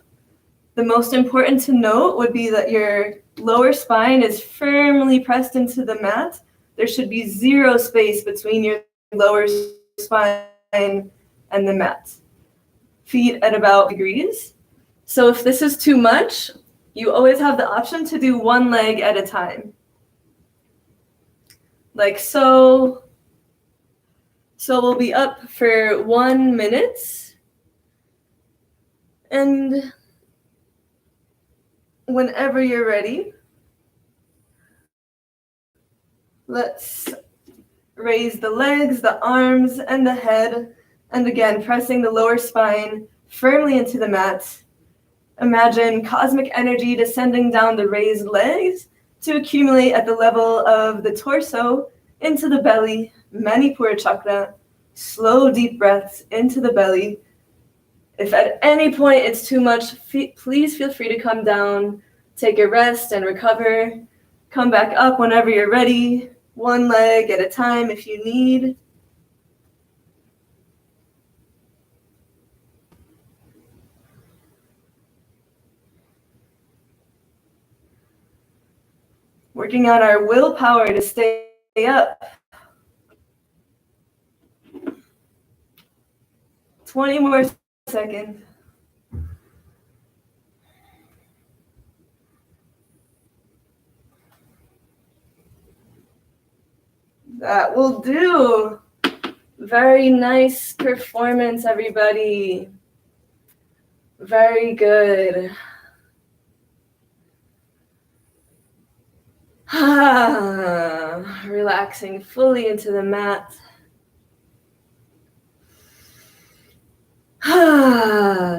The most important to note would be that your lower spine is firmly pressed into the mat. There should be zero space between your lower spine and the mat. Feet at about degrees. So if this is too much, you always have the option to do one leg at a time. Like so. So we'll be up for 1 minute. And whenever you're ready, let's raise the legs, the arms, and the head. And again, pressing the lower spine firmly into the mat. Imagine cosmic energy descending down the raised legs to accumulate at the level of the torso into the belly, Manipura Chakra. Slow, deep breaths into the belly. If at any point it's too much, please feel free to come down, take a rest and recover. Come back up whenever you're ready, 1 leg at a time if you need. Working on our willpower to stay up. 20 more seconds. That will do. Very nice performance, everybody. Very good. Relaxing fully into the mat.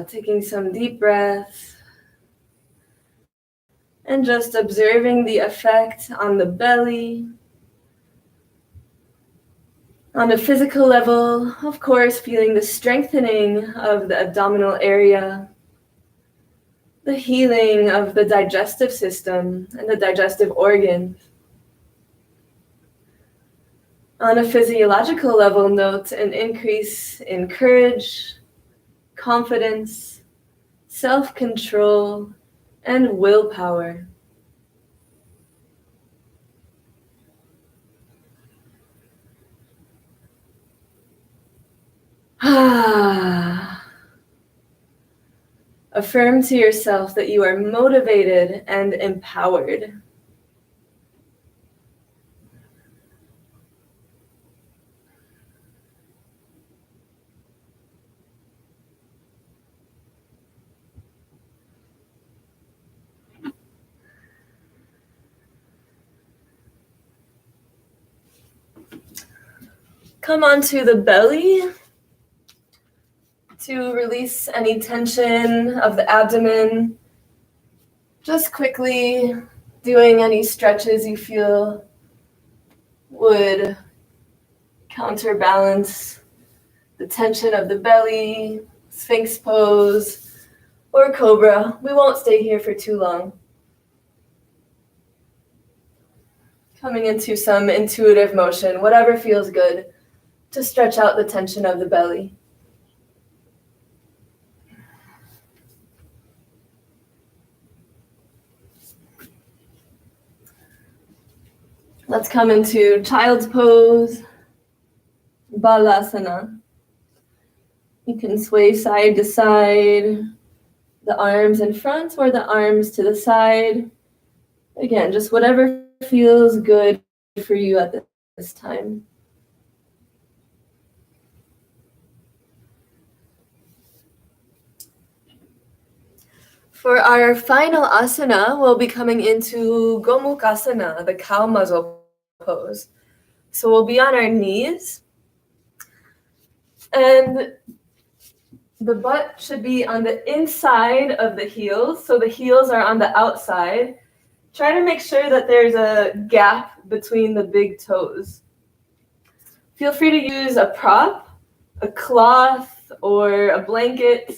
Taking some deep breaths. And just observing the effect on the belly. On a physical level, of course, feeling the strengthening of the abdominal area, the healing of the digestive system and the digestive organs. On a physiological level, note an increase in courage, confidence, self-control, and willpower. Affirm to yourself that you are motivated and empowered. Come onto the belly to release any tension of the abdomen. Just quickly doing any stretches you feel would counterbalance the tension of the belly, Sphinx pose, or Cobra. We won't stay here for too long. Coming into some intuitive motion, whatever feels good to stretch out the tension of the belly. Let's come into child's pose, Balasana. You can sway side to side, the arms in front or the arms to the side. Again, just whatever feels good for you at this time. For our final asana, we'll be coming into Gomukasana, the cow muzzle pose. So we'll be on our knees, and the butt should be on the inside of the heels, so the heels are on the outside. Try to make sure that there's a gap between the big toes. Feel free to use a prop, a cloth, or a blanket.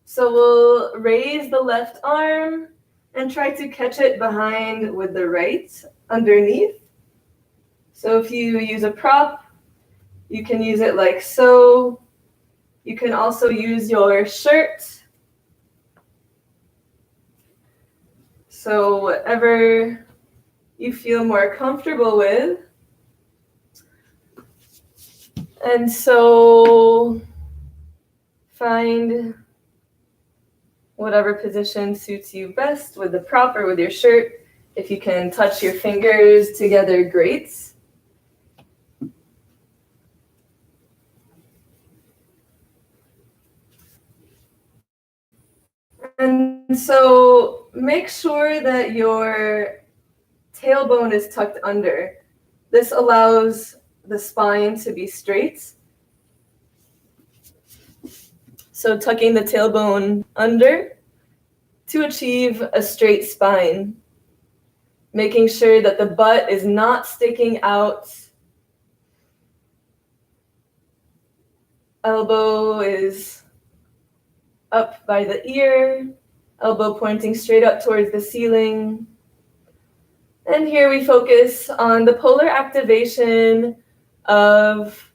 So we'll raise the left arm and try to catch it behind with the right underneath. So if you use a prop, you can use it like so. You can also use your shirt. So whatever you feel more comfortable with. And so find whatever position suits you best with the prop or with your shirt. If you can touch your fingers together, great. And so make sure that your tailbone is tucked under. This allows the spine to be straight. So tucking the tailbone under to achieve a straight spine. Making sure that the butt is not sticking out. Elbow is up by the ear, elbow pointing straight up towards the ceiling. And here we focus on the polar activation of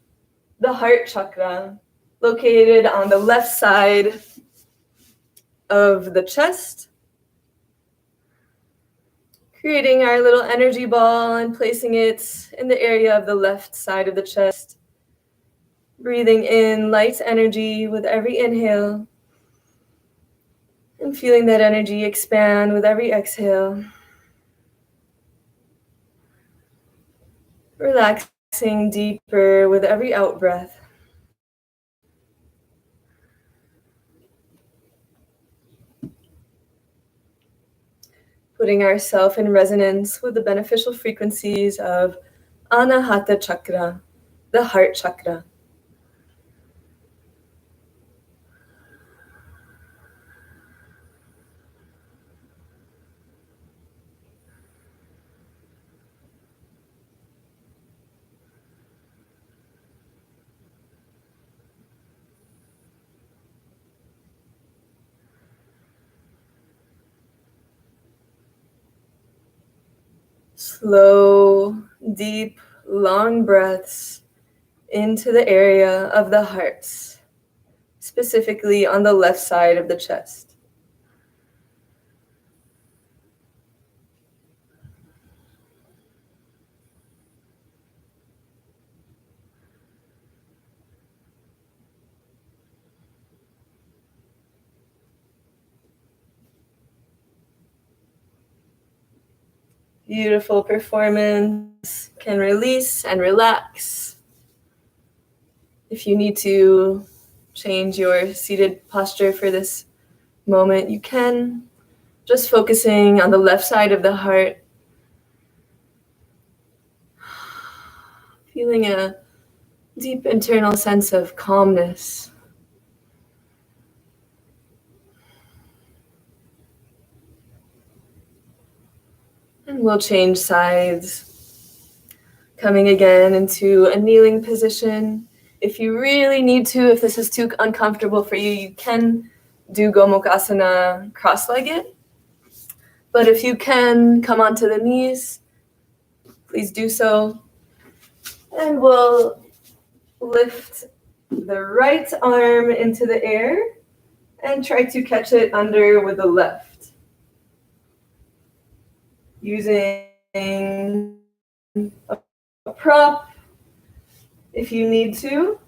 the heart chakra, located on the left side of the chest. Creating our little energy ball and placing it in the area of the left side of the chest. Breathing in light energy with every inhale. And feeling that energy expand with every exhale. Relaxing deeper with every out breath. Putting ourselves in resonance with the beneficial frequencies of Anahata Chakra, the heart chakra. Slow, deep, long breaths into the area of the heart, specifically on the left side of the chest. Beautiful performance. Can release and relax. If you need to change your seated posture for this moment, you can. Just focusing on the left side of the heart. Feeling a deep internal sense of calmness. And we'll change sides. Coming again into a kneeling position. If you really need to, if this is too uncomfortable for you, you can do Gomukasana cross-legged. But if you can come onto the knees, please do so. And we'll lift the right arm into the air and try to catch it under with the left. Using a prop if you need to.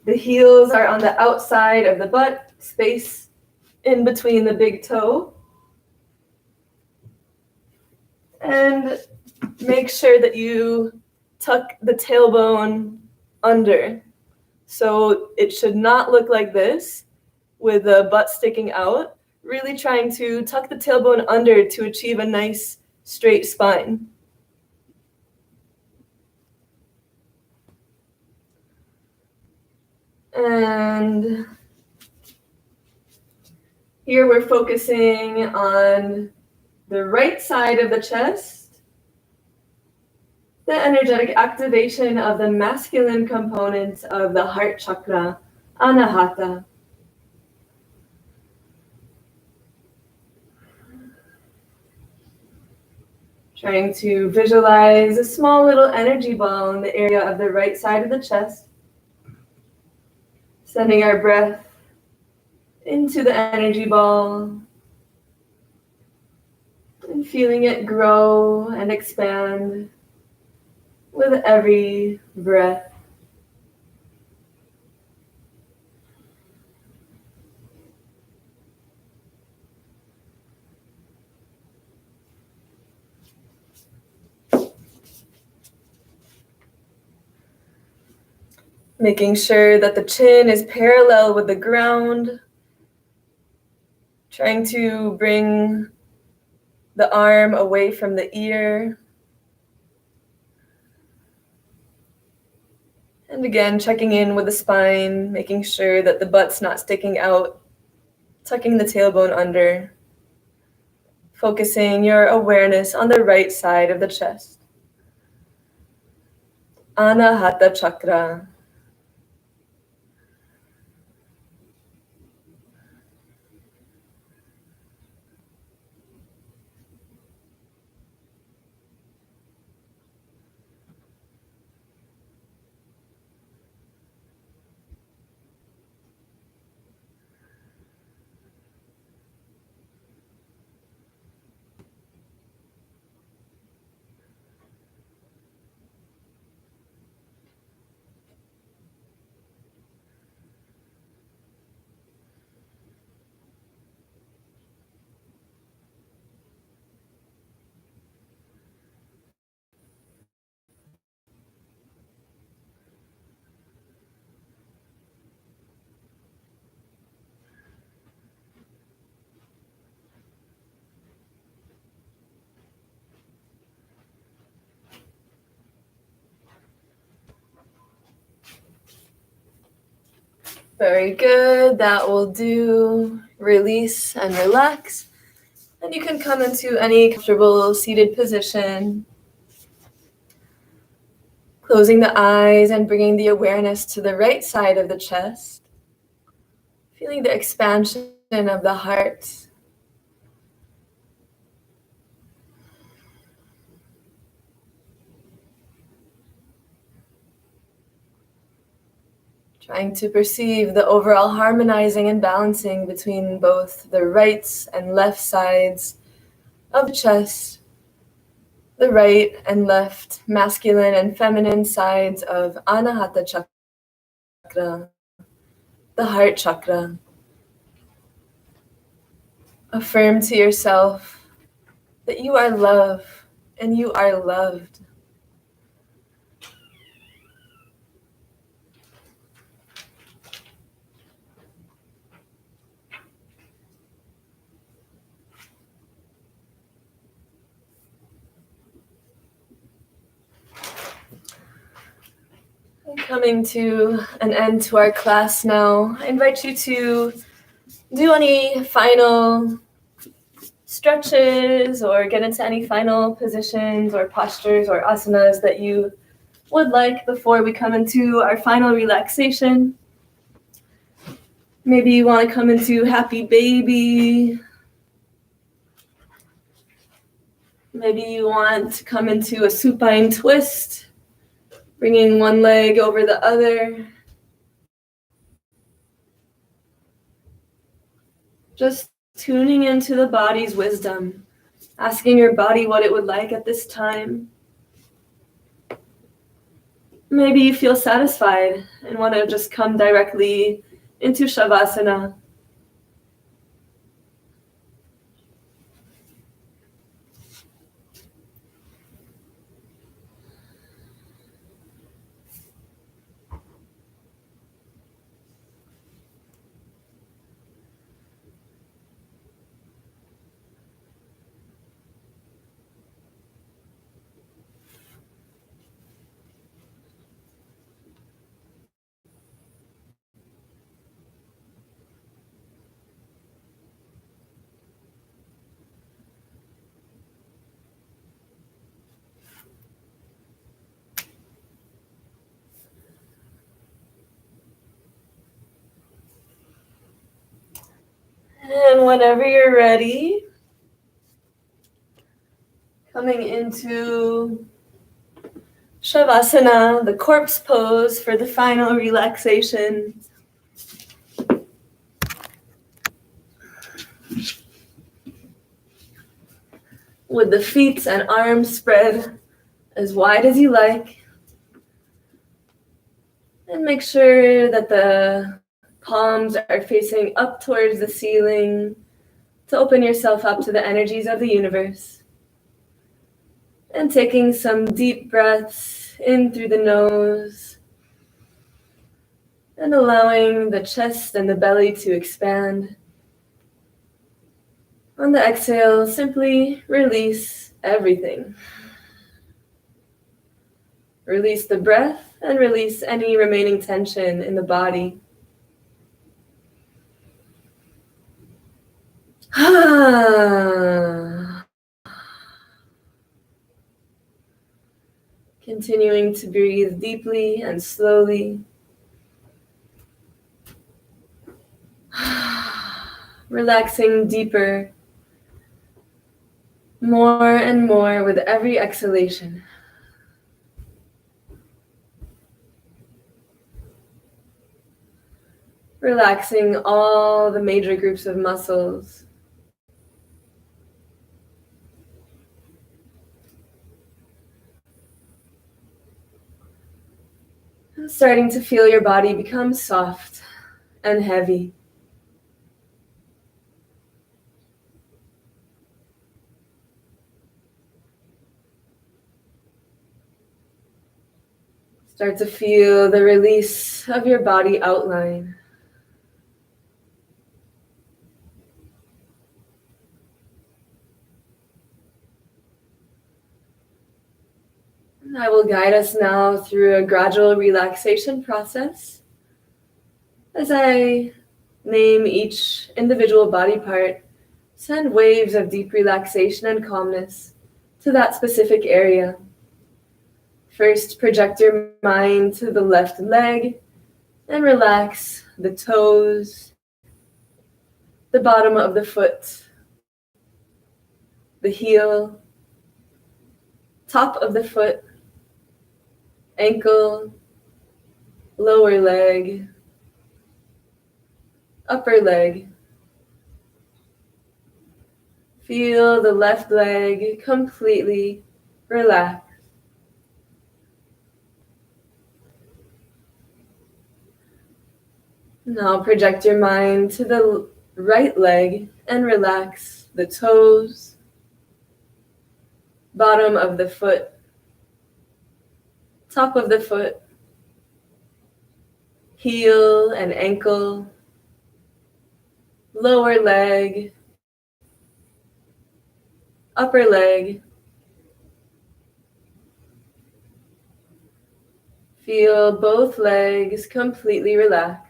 The heels are on the outside of the butt, space in between the big toe. And make sure that you tuck the tailbone under. So it should not look like this with the butt sticking out. Really trying to tuck the tailbone under to achieve a nice straight spine. And here we're focusing on the right side of the chest, the energetic activation of the masculine component of the heart chakra, Anahata. Trying to visualize a small little energy ball in the area of the right side of the chest. Sending our breath into the energy ball and feeling it grow and expand with every breath. Making sure that the chin is parallel with the ground. Trying to bring the arm away from the ear. And again, checking in with the spine, making sure that the butt's not sticking out, tucking the tailbone under, focusing your awareness on the right side of the chest. Anahata Chakra. Very good. That will do. Release and relax. And you can come into any comfortable seated position. Closing the eyes and bringing the awareness to the right side of the chest. Feeling the expansion of the heart. Trying to perceive the overall harmonizing and balancing between both the right and left sides of the chest, the right and left masculine and feminine sides of Anahata Chakra, the heart chakra. Affirm to yourself that you are love and you are loved. Coming to an end to our class now, I invite you to do any final stretches or get into any final positions or postures or asanas that you would like before we come into our final relaxation. Maybe you want to come into happy baby. Maybe you want to come into a supine twist, bringing one leg over the other. Just tuning into the body's wisdom, asking your body what it would like at this time. Maybe you feel satisfied and want to just come directly into Shavasana. And whenever you're ready, coming into Shavasana, the corpse pose for the final relaxation. With the feet and arms spread as wide as you like. And make sure that the palms are facing up towards the ceiling to open yourself up to the energies of the universe. And taking some deep breaths in through the nose and allowing the chest and the belly to expand. On the exhale, simply release everything. Release the breath and release any remaining tension in the body. Continuing to breathe deeply and slowly. Relaxing deeper, more and more with every exhalation. Relaxing all the major groups of muscles. Starting to feel your body become soft and heavy. Start to feel the release of your body outline. And I will guide us now through a gradual relaxation process as I name each individual body part. Send waves of deep relaxation and calmness to that specific area. First, project your mind to the left leg and relax the toes, the bottom of the foot, the heel, top of the foot, ankle, lower leg, upper leg. Feel the left leg completely relax. Now project your mind to the right leg and relax the toes, bottom of the foot, top of the foot, heel and ankle, lower leg, upper leg. Feel both legs completely relaxed.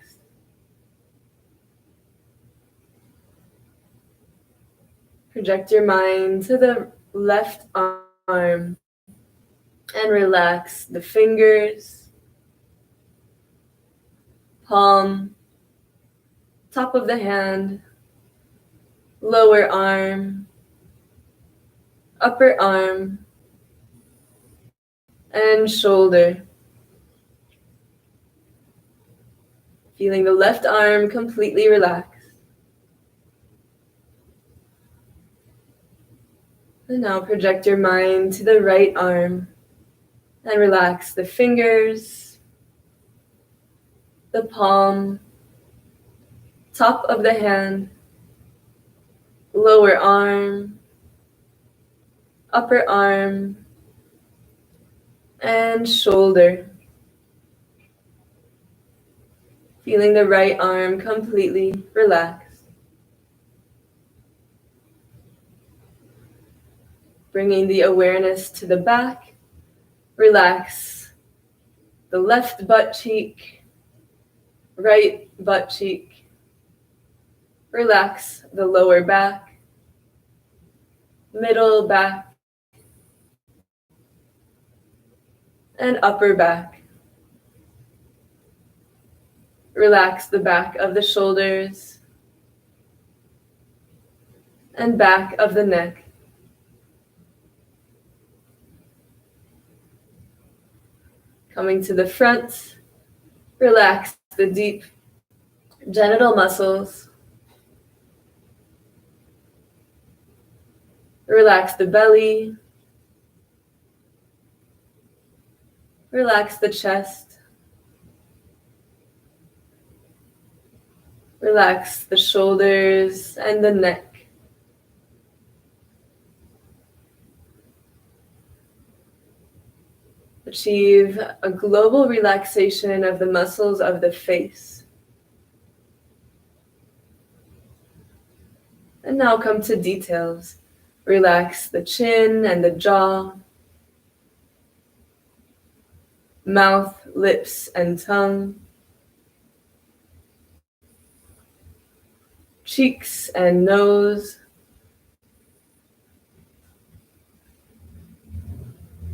Project your mind to the left arm and relax the fingers, palm, top of the hand, lower arm, upper arm, and shoulder. Feeling the left arm completely relaxed. And now project your mind to the right arm and relax the fingers, the palm, top of the hand, lower arm, upper arm, and shoulder. Feeling the right arm completely relaxed. Bringing the awareness to the back, relax the left butt cheek, right butt cheek. Relax the lower back, middle back, and upper back. Relax the back of the shoulders and back of the neck. Coming to the front, relax the deep genital muscles. Relax the belly. Relax the chest. Relax the shoulders and the neck. Achieve a global relaxation of the muscles of the face. And now come to details. Relax the chin and the jaw, mouth, lips, and tongue, cheeks and nose.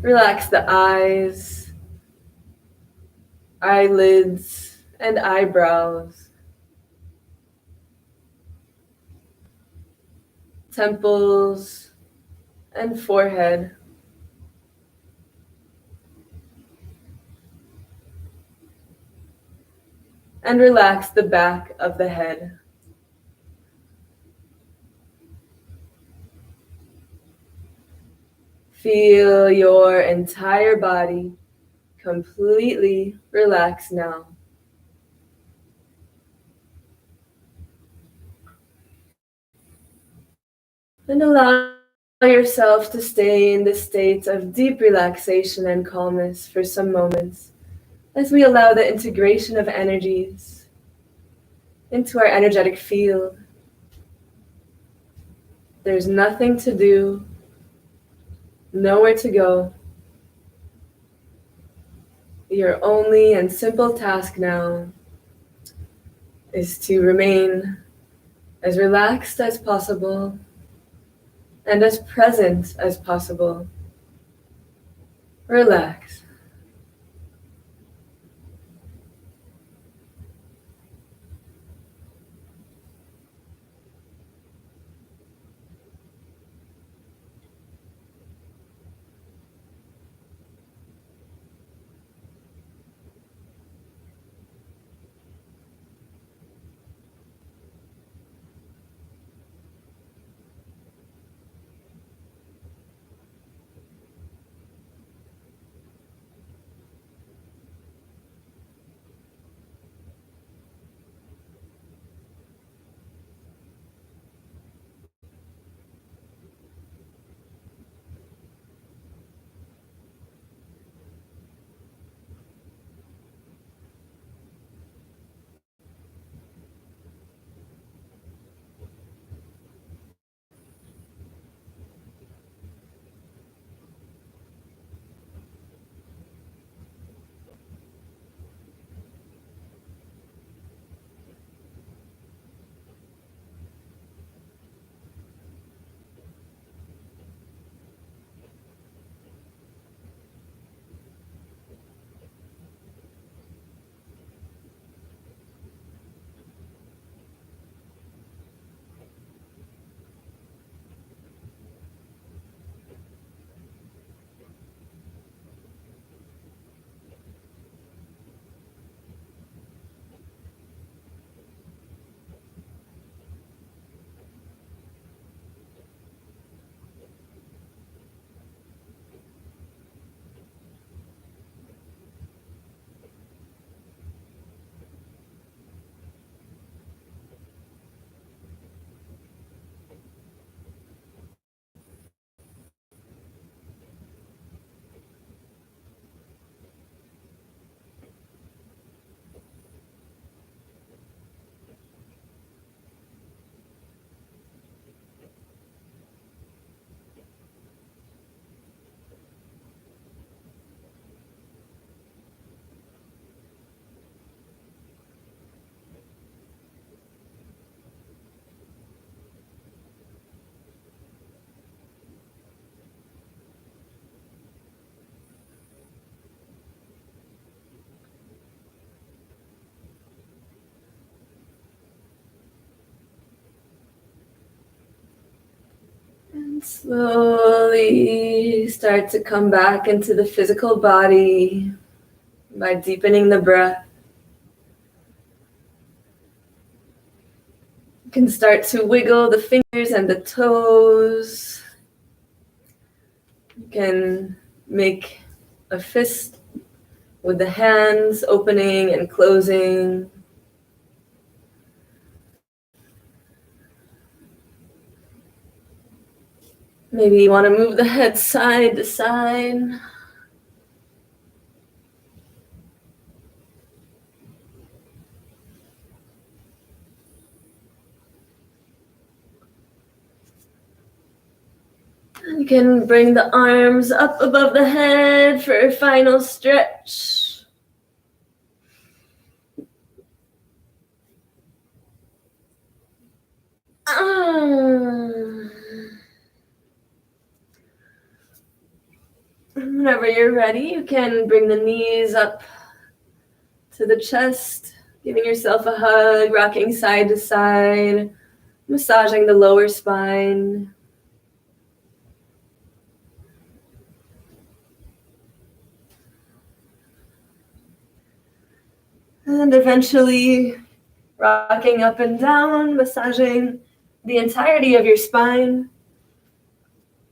Relax the eyes, eyelids, and eyebrows, temples, and forehead. And relax the back of the head. Feel your entire body completely relax now. And allow yourself to stay in this state of deep relaxation and calmness for some moments as we allow the integration of energies into our energetic field. There's nothing to do, nowhere to go. Your only and simple task now is to remain as relaxed as possible and as present as possible. Relax. And slowly start to come back into the physical body by deepening the breath. You can start to wiggle the fingers and the toes. You can make a fist with the hands opening and closing. Maybe you want to move the head side to side. You can bring the arms up above the head for a final stretch. Whenever you're ready, you can bring the knees up to the chest, giving yourself a hug, rocking side to side, massaging the lower spine. And eventually rocking up and down, massaging the entirety of your spine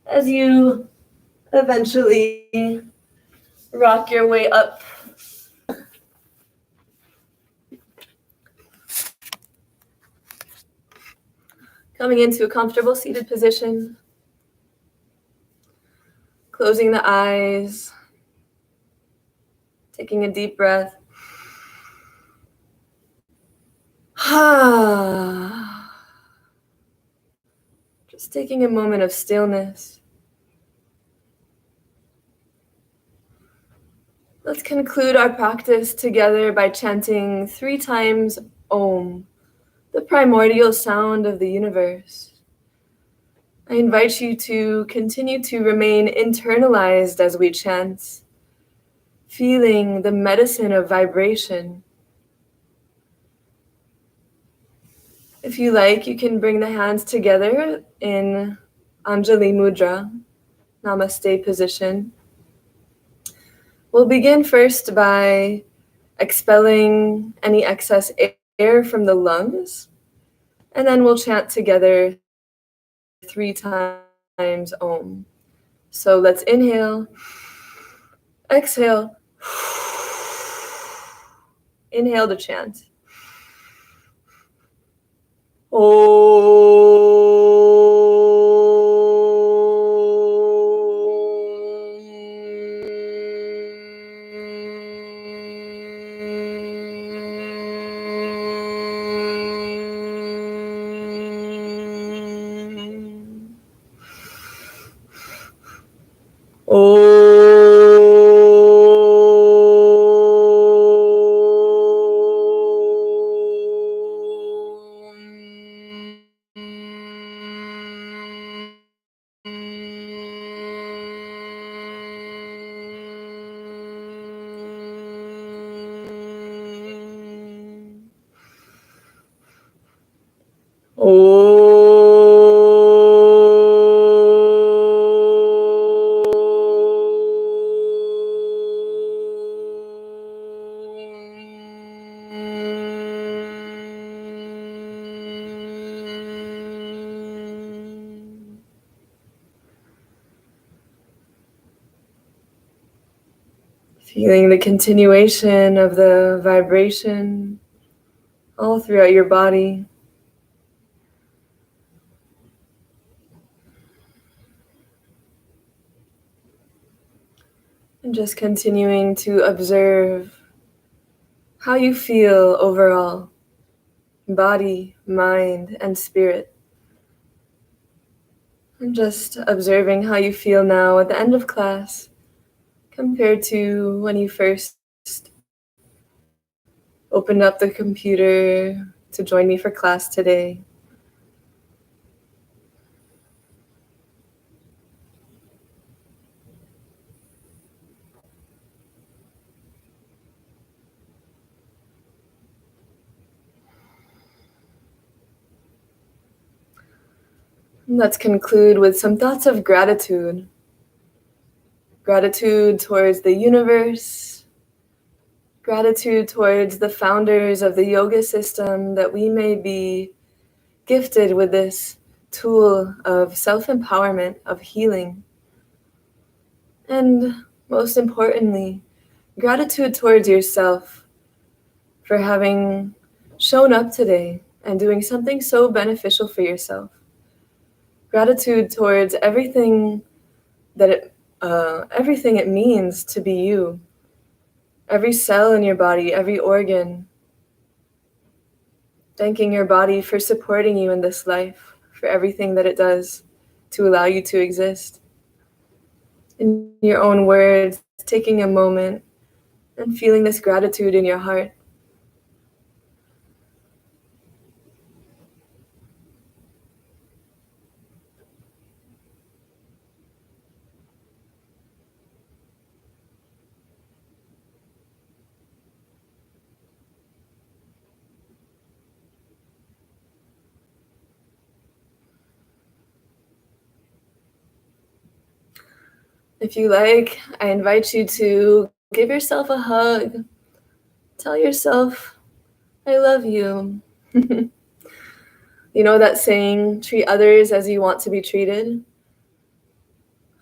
as you eventually rock your way up. Coming into a comfortable seated position. Closing the eyes. Taking a deep breath. Just taking a moment of stillness. Let's conclude our practice together by chanting 3 times Om, the primordial sound of the universe. I invite you to continue to remain internalized as we chant, feeling the medicine of vibration. If you like, you can bring the hands together in Anjali Mudra, Namaste position. We'll begin first by expelling any excess air from the lungs, and then we'll chant together 3 times Om. So let's inhale, exhale, inhale to chant. Feeling the continuation of the vibration all throughout your body. And just continuing to observe how you feel overall, body, mind, and spirit. And just observing how you feel now at the end of class compared to when you first opened up the computer to join me for class today. Let's conclude with some thoughts of gratitude. Gratitude towards the universe. Gratitude towards the founders of the yoga system, that we may be gifted with this tool of self-empowerment, of healing. And most importantly, gratitude towards yourself for having shown up today and doing something so beneficial for yourself. Gratitude towards everything it means to be you. Every cell in your body, every organ. Thanking your body for supporting you in this life, for everything that it does to allow you to exist. in your own words, taking a moment and feeling this gratitude in your heart. If you like, I invite you to give yourself a hug. Tell yourself, I love you. You know that saying, treat others as you want to be treated?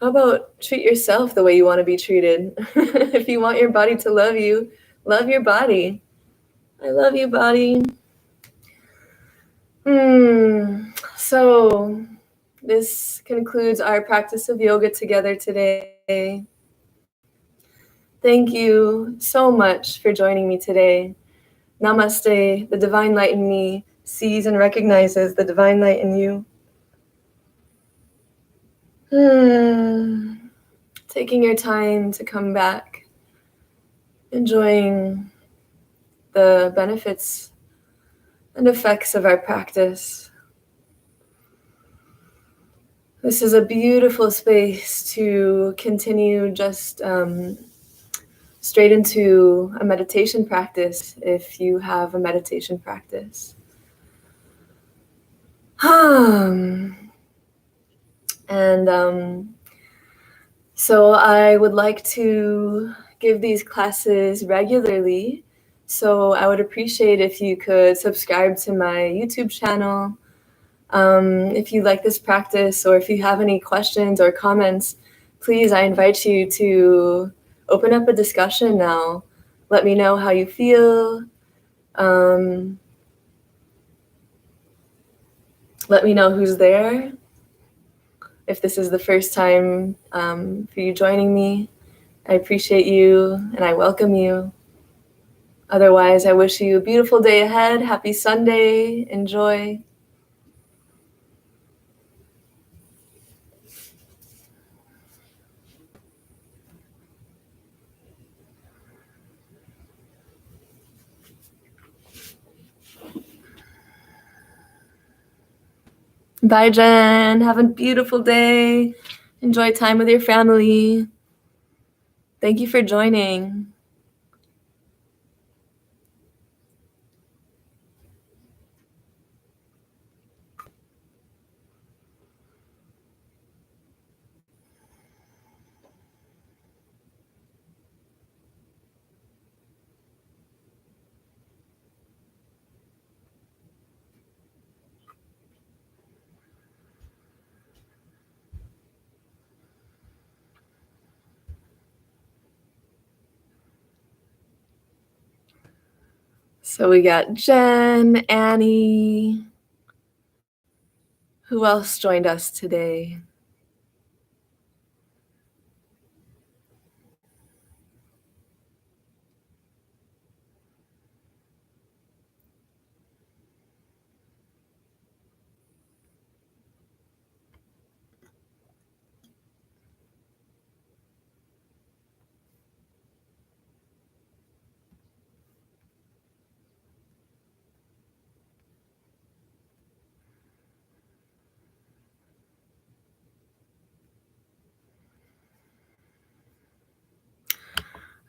How about treat yourself the way you want to be treated? If you want your body to love you, love your body. I love you, body. So this concludes our practice of yoga together today. Thank you so much for joining me today. Namaste. The divine light in me sees and recognizes the divine light in you. Taking your time to come back, enjoying the benefits and effects of our practice. This is a beautiful space to continue just straight into a meditation practice if you have a meditation practice. So I would like to give these classes regularly. So I would appreciate if you could subscribe to my YouTube channel. If you like this practice or if you have any questions or comments, please, I invite you to open up a discussion now. Let me know how you feel. Let me know who's there. If this is the first time for you joining me, I appreciate you and I welcome you. Otherwise, I wish you a beautiful day ahead. Happy Sunday. Enjoy. Bye, Jen. Have a beautiful day. Enjoy time with your family. Thank you for joining. So we got Jen, Annie. Who else joined us today?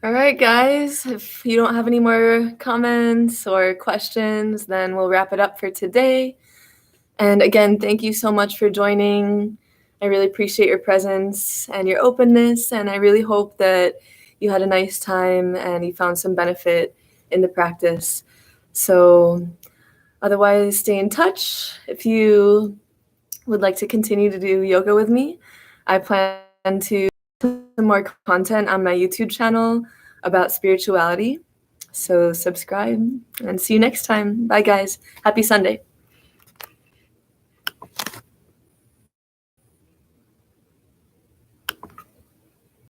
All right, guys, if you don't have any more comments or questions, then we'll wrap it up for today. And again, thank you so much for joining. I really appreciate your presence and your openness, and I really hope that you had a nice time and you found some benefit in the practice. So otherwise, stay in touch. If you would like to continue to do yoga with me, I plan to some more content on my YouTube channel about spirituality. So subscribe and see you next time. Bye, guys. Happy Sunday.